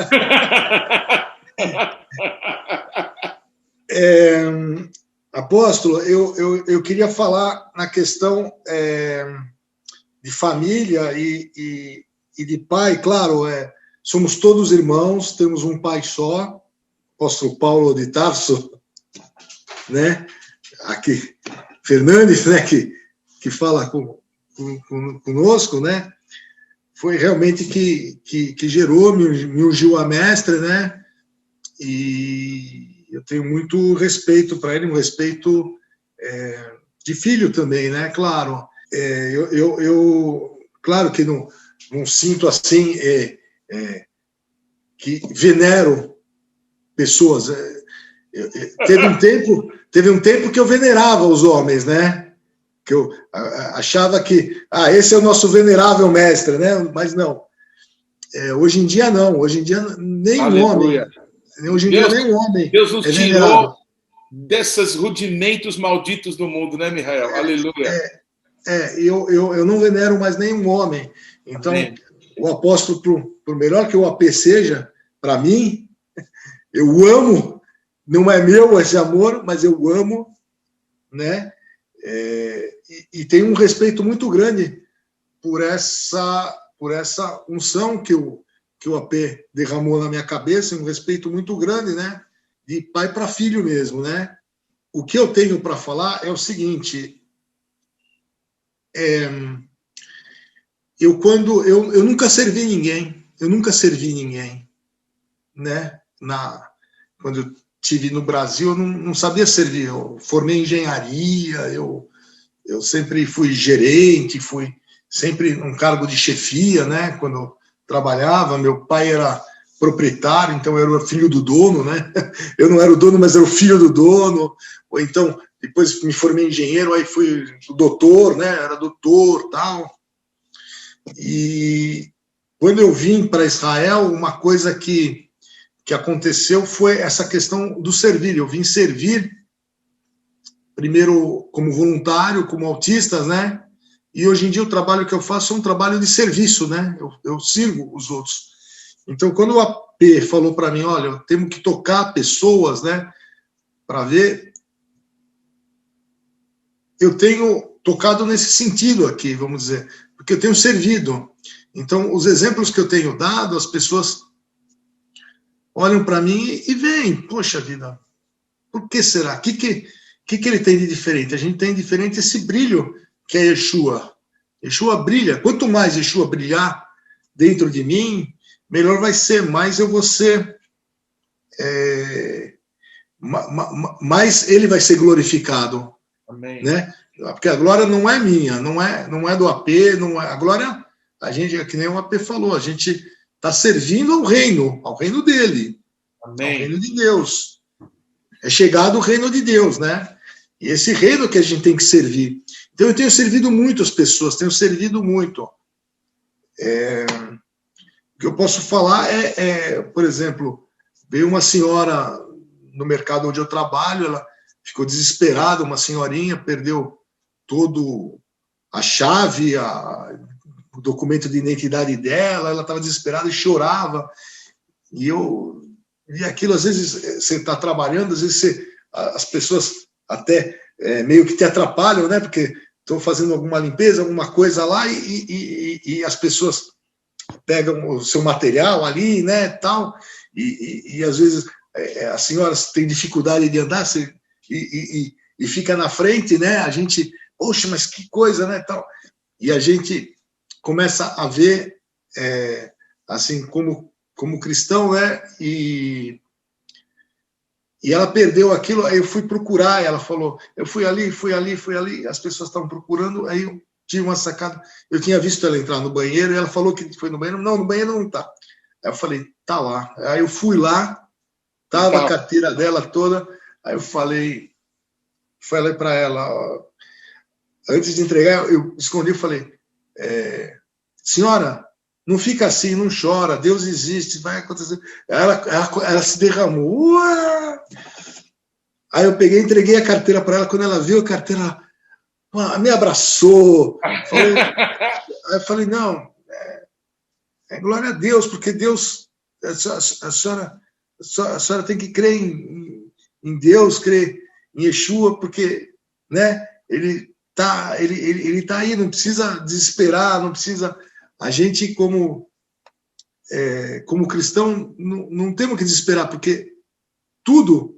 B: Apóstolo, eu queria falar na questão de família e de pai. Claro, somos todos irmãos, temos um pai só, apóstolo Paulo de Tarso, né? Aqui, Fernandes, né? Que fala conosco, né? Foi realmente que gerou, me ungiu a mestre, né? E eu tenho muito respeito para ele, um respeito de filho também, né? Claro, claro que não sinto assim que venero pessoas. Teve um tempo que eu venerava os homens, né? Que eu achava que esse é o nosso venerável mestre, né? Mas não. Hoje em dia não. Hoje em dia nem um homem. Hoje em dia nem um homem.
A: Deus nos tirou desses rudimentos malditos do mundo, né, Mihael? Aleluia.
B: Eu não venero mais nenhum homem. Então, o apóstolo, por melhor que o AP seja, para mim, eu amo. Não é meu esse amor, mas eu amo, né? E tenho um respeito muito grande por essa unção que o AP derramou na minha cabeça, um respeito muito grande, né? De pai para filho mesmo, né? O que eu tenho para falar é o seguinte: eu nunca servi ninguém, né? Quando eu estive no Brasil, eu não sabia servir. Eu formei em engenharia, eu sempre fui gerente, fui sempre num cargo de chefia, né? Quando eu trabalhava, meu pai era proprietário, então eu era o filho do dono, né? Eu não era o dono, mas era o filho do dono. Ou então, depois me formei em engenheiro, aí fui doutor, né? Era doutor, tal. E quando eu vim para Israel, uma coisa que aconteceu foi essa questão do servir. Eu vim servir primeiro como voluntário, como autistas, né? E hoje em dia o trabalho que eu faço é um trabalho de serviço, né? Eu sirvo os outros. Então, quando o AP falou para mim, olha, temos que tocar pessoas, né? Para ver, eu tenho tocado nesse sentido aqui, vamos dizer, porque eu tenho servido. Então, os exemplos que eu tenho dado, as pessoas olham para mim e veem, poxa vida, por que será? O que ele tem de diferente? A gente tem de diferente esse brilho que é Yeshua. Yeshua brilha. Quanto mais Yeshua brilhar dentro de mim, melhor vai ser. Mais eu vou ser... mais ele vai ser glorificado.
A: Amém.
B: Né? Porque a glória não é minha, não é do AP, não é, a glória, a gente, que nem o AP falou, a gente está servindo ao reino dele,
A: Amém.
B: ao reino de Deus. É chegado o reino de Deus, né? E esse reino que a gente tem que servir. Então eu tenho servido muito as pessoas, tenho servido muito. O que eu posso falar por exemplo, veio uma senhora no mercado onde eu trabalho, ela ficou desesperada, uma senhorinha, perdeu todo a chave, o documento de identidade dela, ela estava desesperada e chorava. E aquilo, às vezes, você está trabalhando, às vezes as pessoas até meio que te atrapalham, né? Porque estão fazendo alguma limpeza, alguma coisa lá, e as pessoas pegam o seu material ali, né? Tal, e às vezes as senhoras têm dificuldade de andar e fica na frente, né? A gente, poxa, mas que coisa, né? Tal, e a gente começa a ver, assim, como cristão, né? E E ela perdeu aquilo, aí eu fui procurar, ela falou, eu fui ali, as pessoas estavam procurando, aí eu tive uma sacada, eu tinha visto ela entrar no banheiro, e ela falou que foi no banheiro, não, no banheiro não tá. Aí eu falei, tá lá. Aí eu fui lá, tava a carteira dela toda, aí eu falei para ela, ó, antes de entregar, eu escondi e falei, senhora, não fica assim, não chora, Deus existe, vai acontecer. Ela se derramou. Uá! Aí eu peguei, entreguei a carteira para ela, quando ela viu a carteira, me abraçou. Aí eu falei, não, glória a Deus, porque Deus, a senhora tem que crer em Deus, crer em Yeshua, porque, né, ele tá aí, não precisa desesperar, não precisa. A gente, como cristão, não temos que desesperar, porque tudo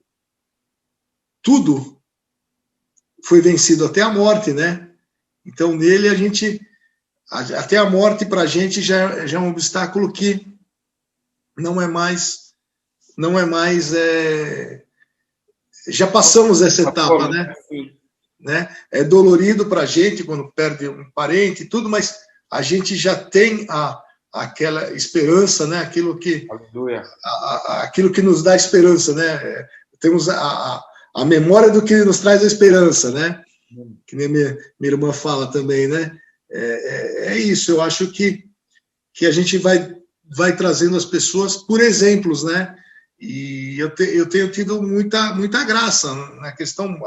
B: foi vencido até a morte, né? Então, nele, até a morte para a gente já é um obstáculo que não é mais, já passamos essa etapa, né? É dolorido para a gente quando perde um parente e tudo, mas a gente já tem aquela esperança, né? Aquilo que nos dá esperança, né? Temos a memória do que nos traz a esperança, né? Que nem minha irmã fala também, né? É isso, eu acho que a gente vai trazendo as pessoas por exemplos, né? E eu tenho tido muita graça na questão.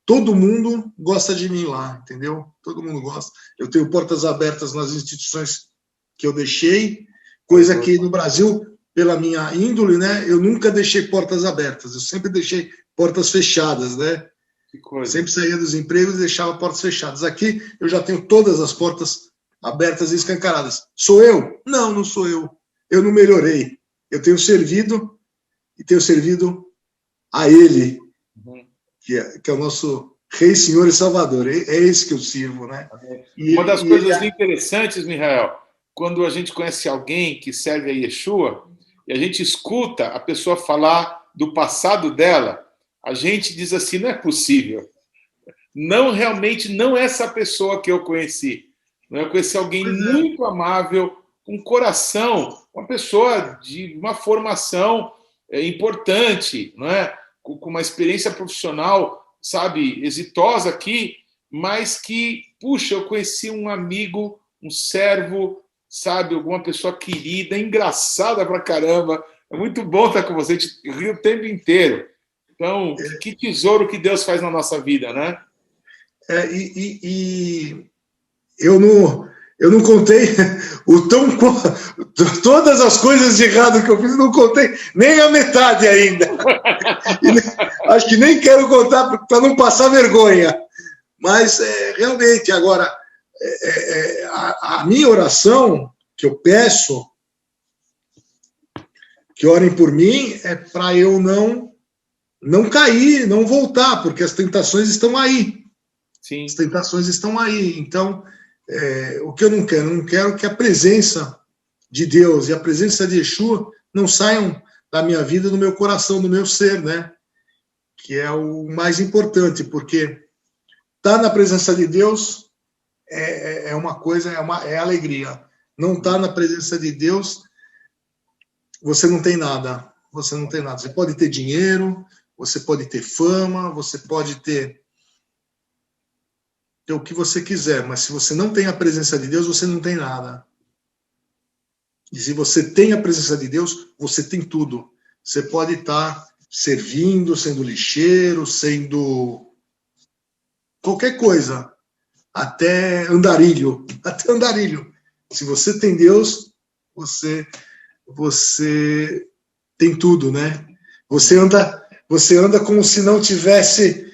B: Todo mundo gosta de mim lá, entendeu? Todo mundo gosta. Eu tenho portas abertas nas instituições que eu deixei, coisa que no Brasil, pela minha índole, né, eu nunca deixei portas abertas, eu sempre deixei portas fechadas, né?
A: Que coisa.
B: Sempre saía dos empregos e deixava portas fechadas. Aqui eu já tenho todas as portas abertas e escancaradas. Sou eu? Não, não sou eu. Eu não melhorei. Eu tenho servido e tenho servido a Ele. Que é o nosso Rei, Senhor e Salvador. É esse que eu sirvo, né?
A: Uma das coisas interessantes, Mihael, quando a gente conhece alguém que serve a Yeshua, e a gente escuta a pessoa falar do passado dela, a gente diz assim, não é possível. Realmente não é essa pessoa que eu conheci. Eu conheci alguém muito amável, com coração, uma pessoa de uma formação importante, não é? Com uma experiência profissional, sabe, exitosa aqui, mas que, puxa, eu conheci um amigo, um servo, sabe, alguma pessoa querida, engraçada pra caramba. É muito bom estar com você, a gente ri o tempo inteiro. Então, que tesouro que Deus faz na nossa vida, né?
B: Eu não contei todas as coisas de errado que eu fiz, não contei nem a metade ainda. Acho que nem quero contar para não passar vergonha. Mas, realmente, agora, a minha oração, que eu peço, que orem por mim, é para eu não cair, não voltar, porque as tentações estão aí.
A: Sim.
B: As tentações estão aí. Então, o que eu não quero? Eu não quero que a presença de Deus e a presença de Yeshua não saiam da minha vida, do meu coração, do meu ser, né? Que é o mais importante, porque estar na presença de Deus é uma coisa, é alegria. Não estar na presença de Deus, você não tem nada. Você não tem nada. Você pode ter dinheiro, você pode ter fama, você pode ter o que você quiser, mas se você não tem a presença de Deus, você não tem nada. E se você tem a presença de Deus, você tem tudo. Você pode estar servindo, sendo lixeiro, sendo qualquer coisa, até andarilho. Se você tem Deus, você tem tudo, né? Você anda como se não tivesse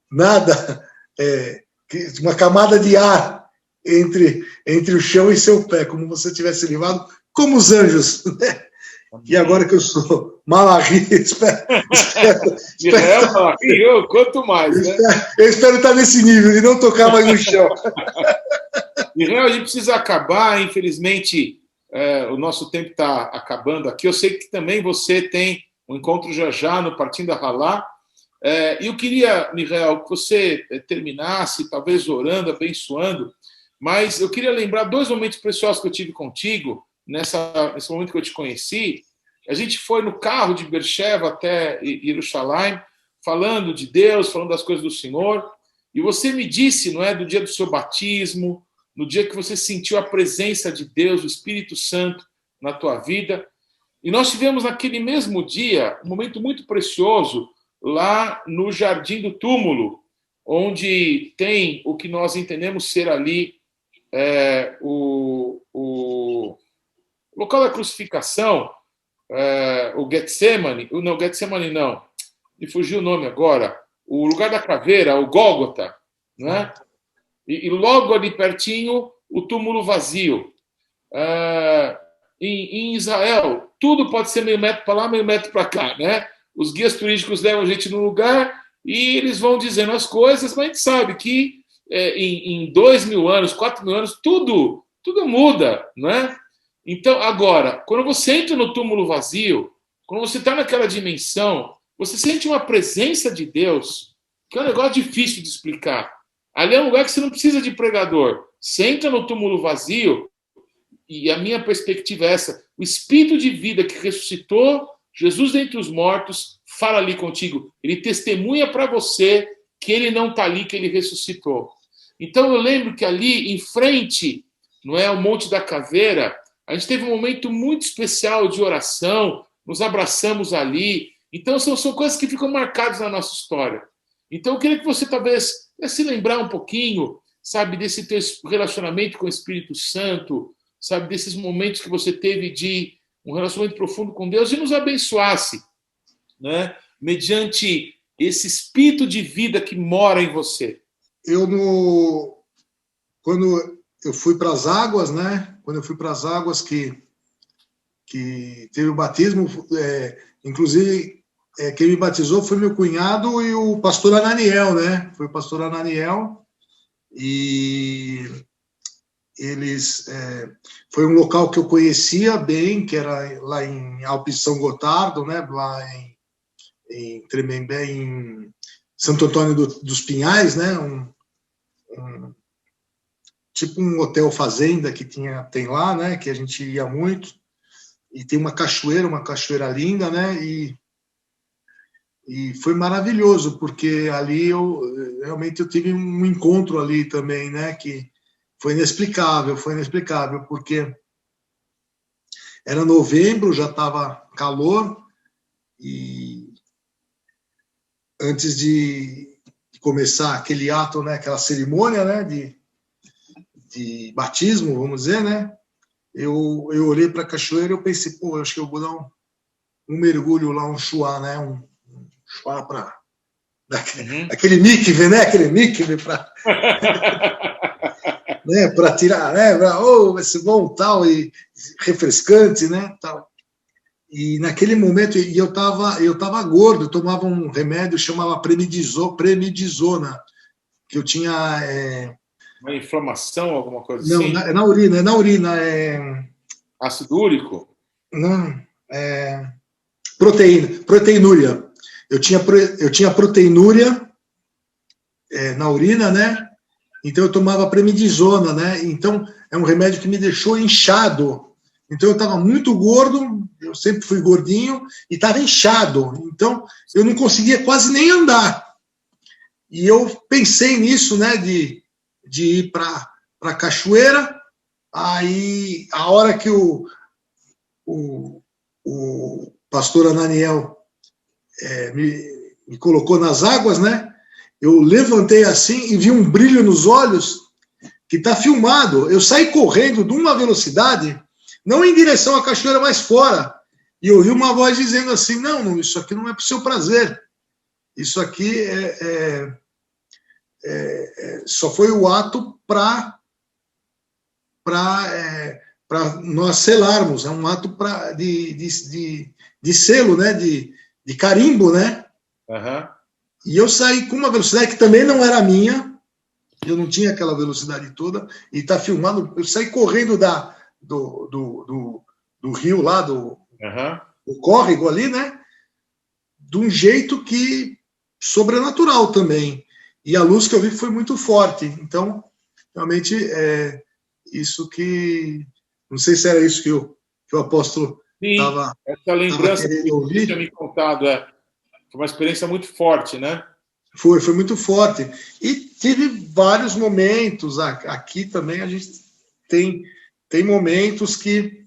B: nada, uma camada de ar entre o chão e seu pé, como você tivesse levado, como os anjos, né? E agora que eu sou Malachi,
A: quanto mais, né?
B: Eu espero estar nesse nível, de não tocar mais no chão.
A: Israel, a gente precisa acabar, infelizmente, o nosso tempo está acabando aqui. Eu sei que também você tem um encontro já já no Partindo da Halá. E eu queria, Mihael, que você terminasse, talvez orando, abençoando, mas eu queria lembrar 2 momentos preciosos que eu tive contigo, nesse momento que eu te conheci. A gente foi no carro de Beersheba até Jerusalém, falando de Deus, falando das coisas do Senhor, e você me disse, não é, do dia do seu batismo, no dia que você sentiu a presença de Deus, o Espírito Santo na tua vida, e nós tivemos naquele mesmo dia um momento muito precioso lá no Jardim do Túmulo, onde tem o que nós entendemos ser ali o local da crucificação, o Getsemane, não, me fugiu o nome agora, o lugar da caveira, o Gólgota, né? E logo ali pertinho, o túmulo vazio. Em Israel, tudo pode ser meio metro para lá, meio metro para cá, né? Os guias turísticos levam a gente no lugar e eles vão dizendo as coisas, mas a gente sabe que em 2.000 anos, 4.000 anos, tudo muda, né? Então, agora, quando você entra no túmulo vazio, quando você está naquela dimensão, você sente uma presença de Deus, que é um negócio difícil de explicar. Ali é um lugar que você não precisa de pregador. Você entra no túmulo vazio, e a minha perspectiva é essa: o Espírito de vida que ressuscitou Jesus dentre os mortos fala ali contigo. Ele testemunha para você que ele não está ali, que ele ressuscitou. Então eu lembro que ali em frente, não é, ao Monte da Caveira, a gente teve um momento muito especial de oração, nos abraçamos ali. Então são coisas que ficam marcadas na nossa história. Então eu queria que você talvez se lembrar um pouquinho, sabe, desse teu relacionamento com o Espírito Santo, sabe, desses momentos que você teve de um relacionamento profundo com Deus, e nos abençoasse, né, mediante esse espírito de vida que mora em você.
B: Quando eu fui para as águas, né? Quando eu fui para as águas que teve o batismo, inclusive quem me batizou foi meu cunhado e o pastor Ananiel, né? Foi o pastor Ananiel, e eles foi um local que eu conhecia bem, que era lá em Alpes São Gotardo, né? Lá em Tremembé, em Santo Antônio dos Pinhais, né? Tipo um hotel fazenda que tem lá, né? Que a gente ia muito, e tem uma cachoeira linda, né? E foi maravilhoso, porque ali realmente eu tive um encontro ali também, né? Que foi inexplicável, porque era novembro, já estava calor, e antes de começar aquele ato, né, aquela cerimônia, né, de batismo, vamos dizer, né, eu olhei para a cachoeira e eu pensei, pô, acho que eu vou dar um mergulho lá, um chuá, né, um chuá para aquele mikve, né, para né, para tirar, né, vai ser bom, tal, e refrescante, né, tal. E naquele momento, eu tava gordo, eu tomava um remédio chamava Premidizona, que eu tinha
A: uma inflamação, alguma coisa
B: não,
A: assim?
B: Não, é na urina,
A: ácido úrico?
B: Não, proteinúria. Eu tinha proteinúria na urina, né? Então eu tomava Premidizona, né? Então é um remédio que me deixou inchado. Então eu estava muito gordo, eu sempre fui gordinho, e estava inchado. Então eu não conseguia quase nem andar. E eu pensei nisso, né? De ir para a cachoeira. Aí a hora que o pastor Ananiel me colocou nas águas, né? Eu levantei assim e vi um brilho nos olhos que está filmado. Eu saí correndo de uma velocidade, não em direção à cachoeira, mas fora. E eu ouvi uma voz dizendo assim, não, isso aqui não é para o seu prazer. Isso aqui só foi o ato para nós selarmos. É um ato de selo, né? De carimbo, né?
A: Uhum.
B: E eu saí com uma velocidade que também não era minha, eu não tinha aquela velocidade toda, e está filmado, eu saí correndo do rio lá, do córrego ali, né? de um jeito que sobrenatural também. E a luz que eu vi foi muito forte. Então, realmente, isso que... Não sei se era isso que o apóstolo estava
A: essa lembrança que
B: querendo
A: você tinha
B: ouvir.
A: me contado, foi uma experiência muito forte, né?
B: Foi muito forte. E tive vários momentos. Aqui também a gente tem momentos que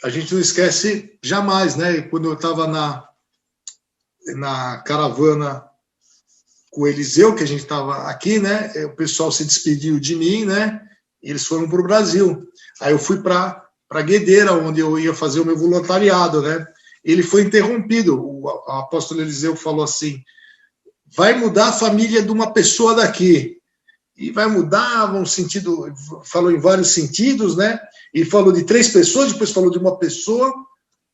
B: a gente não esquece jamais, né? Quando eu estava na caravana com o Eliseu, que a gente estava aqui, né? O pessoal se despediu de mim, né? E eles foram para o Brasil. Aí eu fui para Guedeira, onde eu ia fazer o meu voluntariado, né? Ele foi interrompido. O apóstolo Eliseu falou assim: vai mudar a família de uma pessoa daqui. E vai mudar um sentido, falou em vários sentidos, né? E falou de 3 pessoas, depois falou de uma pessoa.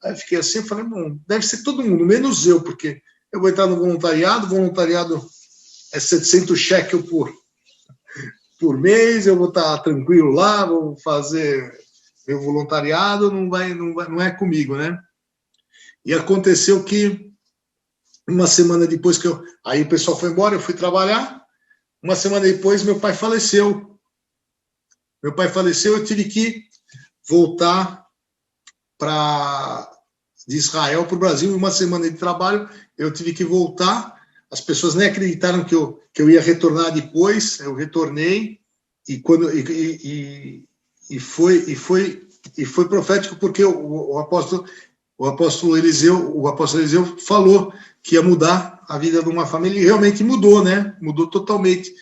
B: Aí eu fiquei assim, eu falei, bom, deve ser todo mundo, menos eu, porque eu vou entrar no voluntariado é 700 shekel por mês, eu vou estar tranquilo lá, vou fazer meu voluntariado, não é comigo, né? E aconteceu que uma semana depois aí o pessoal foi embora, eu fui trabalhar. Uma semana depois, meu pai faleceu. Eu tive que voltar de Israel para o Brasil. Em uma semana de trabalho, eu tive que voltar. As pessoas nem acreditaram que eu ia retornar depois. Eu retornei e foi profético, porque o apóstolo Eliseu falou que ia mudar a vida de uma família, e realmente mudou, né? Mudou totalmente.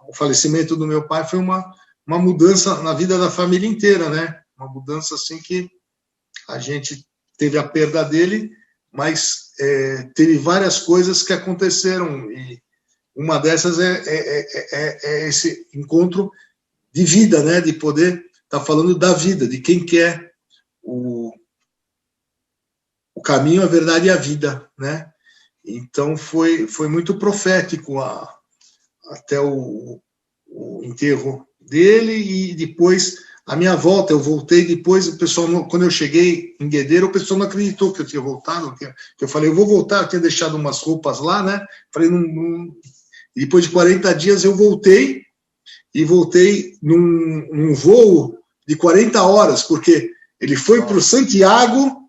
B: O falecimento do meu pai foi uma mudança na vida da família inteira, né? Uma mudança assim que a gente teve a perda dele, mas teve várias coisas que aconteceram, e uma dessas é esse encontro de vida, né? De poder estar falando da vida, de quem quer o caminho, a verdade e a vida, né? Então foi muito profético até o enterro dele, e depois a minha volta. Eu voltei depois, o pessoal, quando eu cheguei em Guedeira, o pessoal não acreditou que eu tinha voltado, que eu falei, eu vou voltar, eu tinha deixado umas roupas lá, né? Falei, não. E depois de 40 dias eu voltei, e voltei num voo de 40 horas, porque ele foi para o Santiago.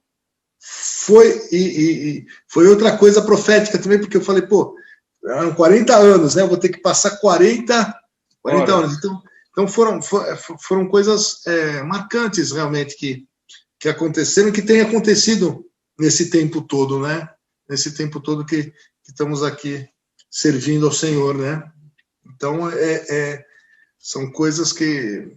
B: Foi outra coisa profética também, porque eu falei, pô, eram 40 anos, né? Eu vou ter que passar 40 anos. Então foram coisas marcantes, realmente, que aconteceram, que têm acontecido nesse tempo todo, né? Nesse tempo todo que estamos aqui servindo ao Senhor, né? Então, são coisas que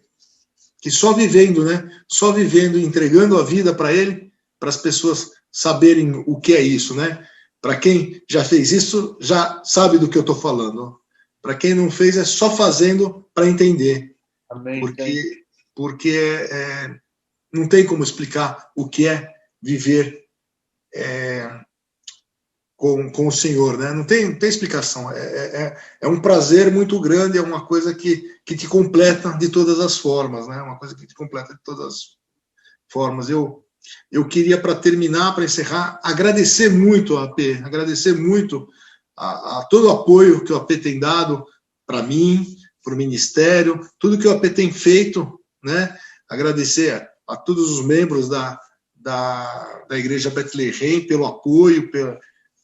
B: só vivendo, né? Só vivendo, entregando a vida para Ele, para as pessoas saberem o que é isso, né? Para quem já fez isso, já sabe do que eu estou falando. Para quem não fez, é só fazendo para entender.
A: Amém.
B: Porque não tem como explicar o que é viver com o Senhor, né? Não tem explicação. É um prazer muito grande, é uma coisa que te completa de todas as formas, né? Uma coisa que te completa de todas as formas. Eu queria, para terminar, para encerrar, agradecer muito a AP, agradecer muito a todo o apoio que o AP tem dado para mim, para o Ministério, tudo que o AP tem feito, né? Agradecer a todos os membros da Igreja Bethlehem pelo apoio,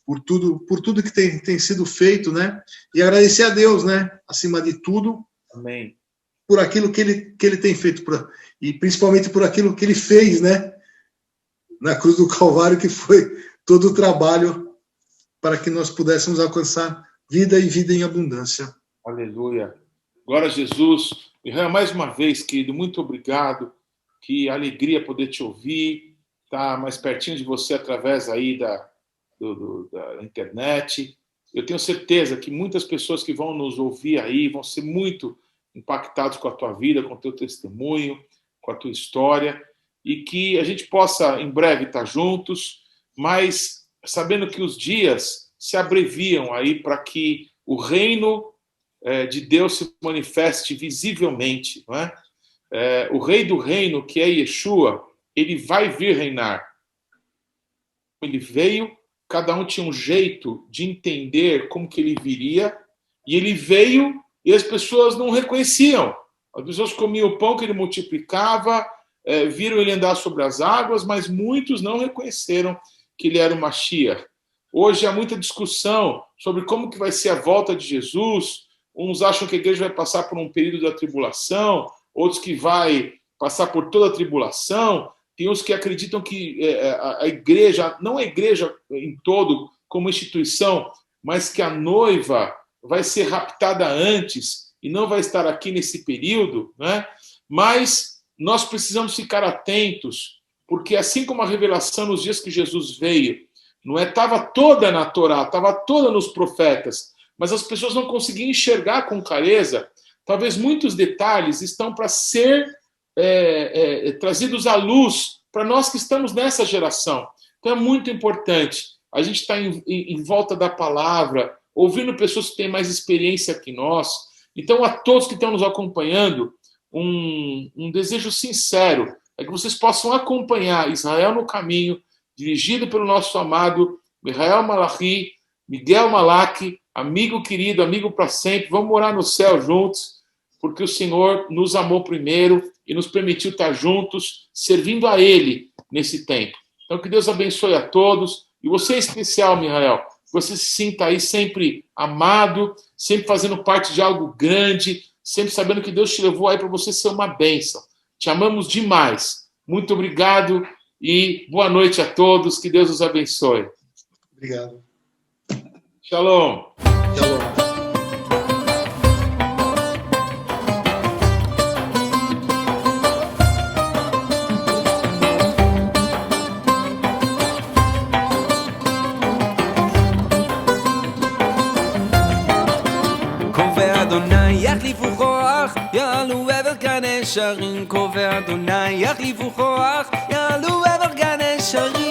B: por tudo que tem sido feito, né? E agradecer a Deus, né? Acima de tudo.
A: Amém.
B: Por aquilo que ele tem feito, e principalmente por aquilo que ele fez, né? Na cruz do Calvário, que foi todo o trabalho para que nós pudéssemos alcançar vida e vida em abundância.
A: Aleluia. Glória a Jesus. Mihael, mais uma vez, querido, muito obrigado. Que alegria poder te ouvir, estar mais pertinho de você através aí da internet. Eu tenho certeza que muitas pessoas que vão nos ouvir aí vão ser muito impactados com a tua vida, com o teu testemunho, com a tua história, e que a gente possa em breve estar juntos, mas sabendo que os dias se abreviam aí para que o reino de Deus se manifeste visivelmente, não é? O rei do reino, que é Yeshua, ele vai vir reinar. ele veio, cada um tinha um jeito de entender como que ele viria, e ele veio e as pessoas não reconheciam. As pessoas comiam o pão que ele multiplicava, viram ele andar sobre as águas, mas muitos não reconheceram que ele era o Mashiach. Hoje há muita discussão sobre como que vai ser a volta de Jesus. Uns acham que a igreja vai passar por um período da tribulação, outros que vai passar por toda a tribulação. Tem uns que acreditam que a igreja, não a igreja em todo como instituição, mas que a noiva vai ser raptada antes e não vai estar aqui nesse período, né? Mas nós precisamos ficar atentos, porque assim como a revelação nos dias que Jesus veio, não estava toda na Torá, estava toda nos profetas, mas as pessoas não conseguiam enxergar com clareza. Talvez muitos detalhes estão para ser trazidos à luz para nós que estamos nessa geração. Então é muito importante a gente estar em volta da palavra, ouvindo pessoas que têm mais experiência que nós. Então, a todos que estão nos acompanhando, um desejo sincero é que vocês possam acompanhar Israel no Caminho, dirigido pelo nosso amado Mihael Malachi, Miguel Malaki, amigo querido, amigo para sempre. Vamos morar no céu juntos, porque o Senhor nos amou primeiro e nos permitiu estar juntos, servindo a Ele nesse tempo. Então, que Deus abençoe a todos. E você, em especial, Mihael, que você se sinta aí sempre amado, sempre fazendo parte de algo grande, sempre sabendo que Deus te levou aí para você ser uma bênção. Te amamos demais. Muito obrigado e boa noite a todos. Que Deus os abençoe.
B: Obrigado.
A: Shalom.
B: Shalom.
C: יחליפו כוח, יעלו עבר גן שערים, קובע אדוני, יחליפו כוח, יעלו עבר גן שערים.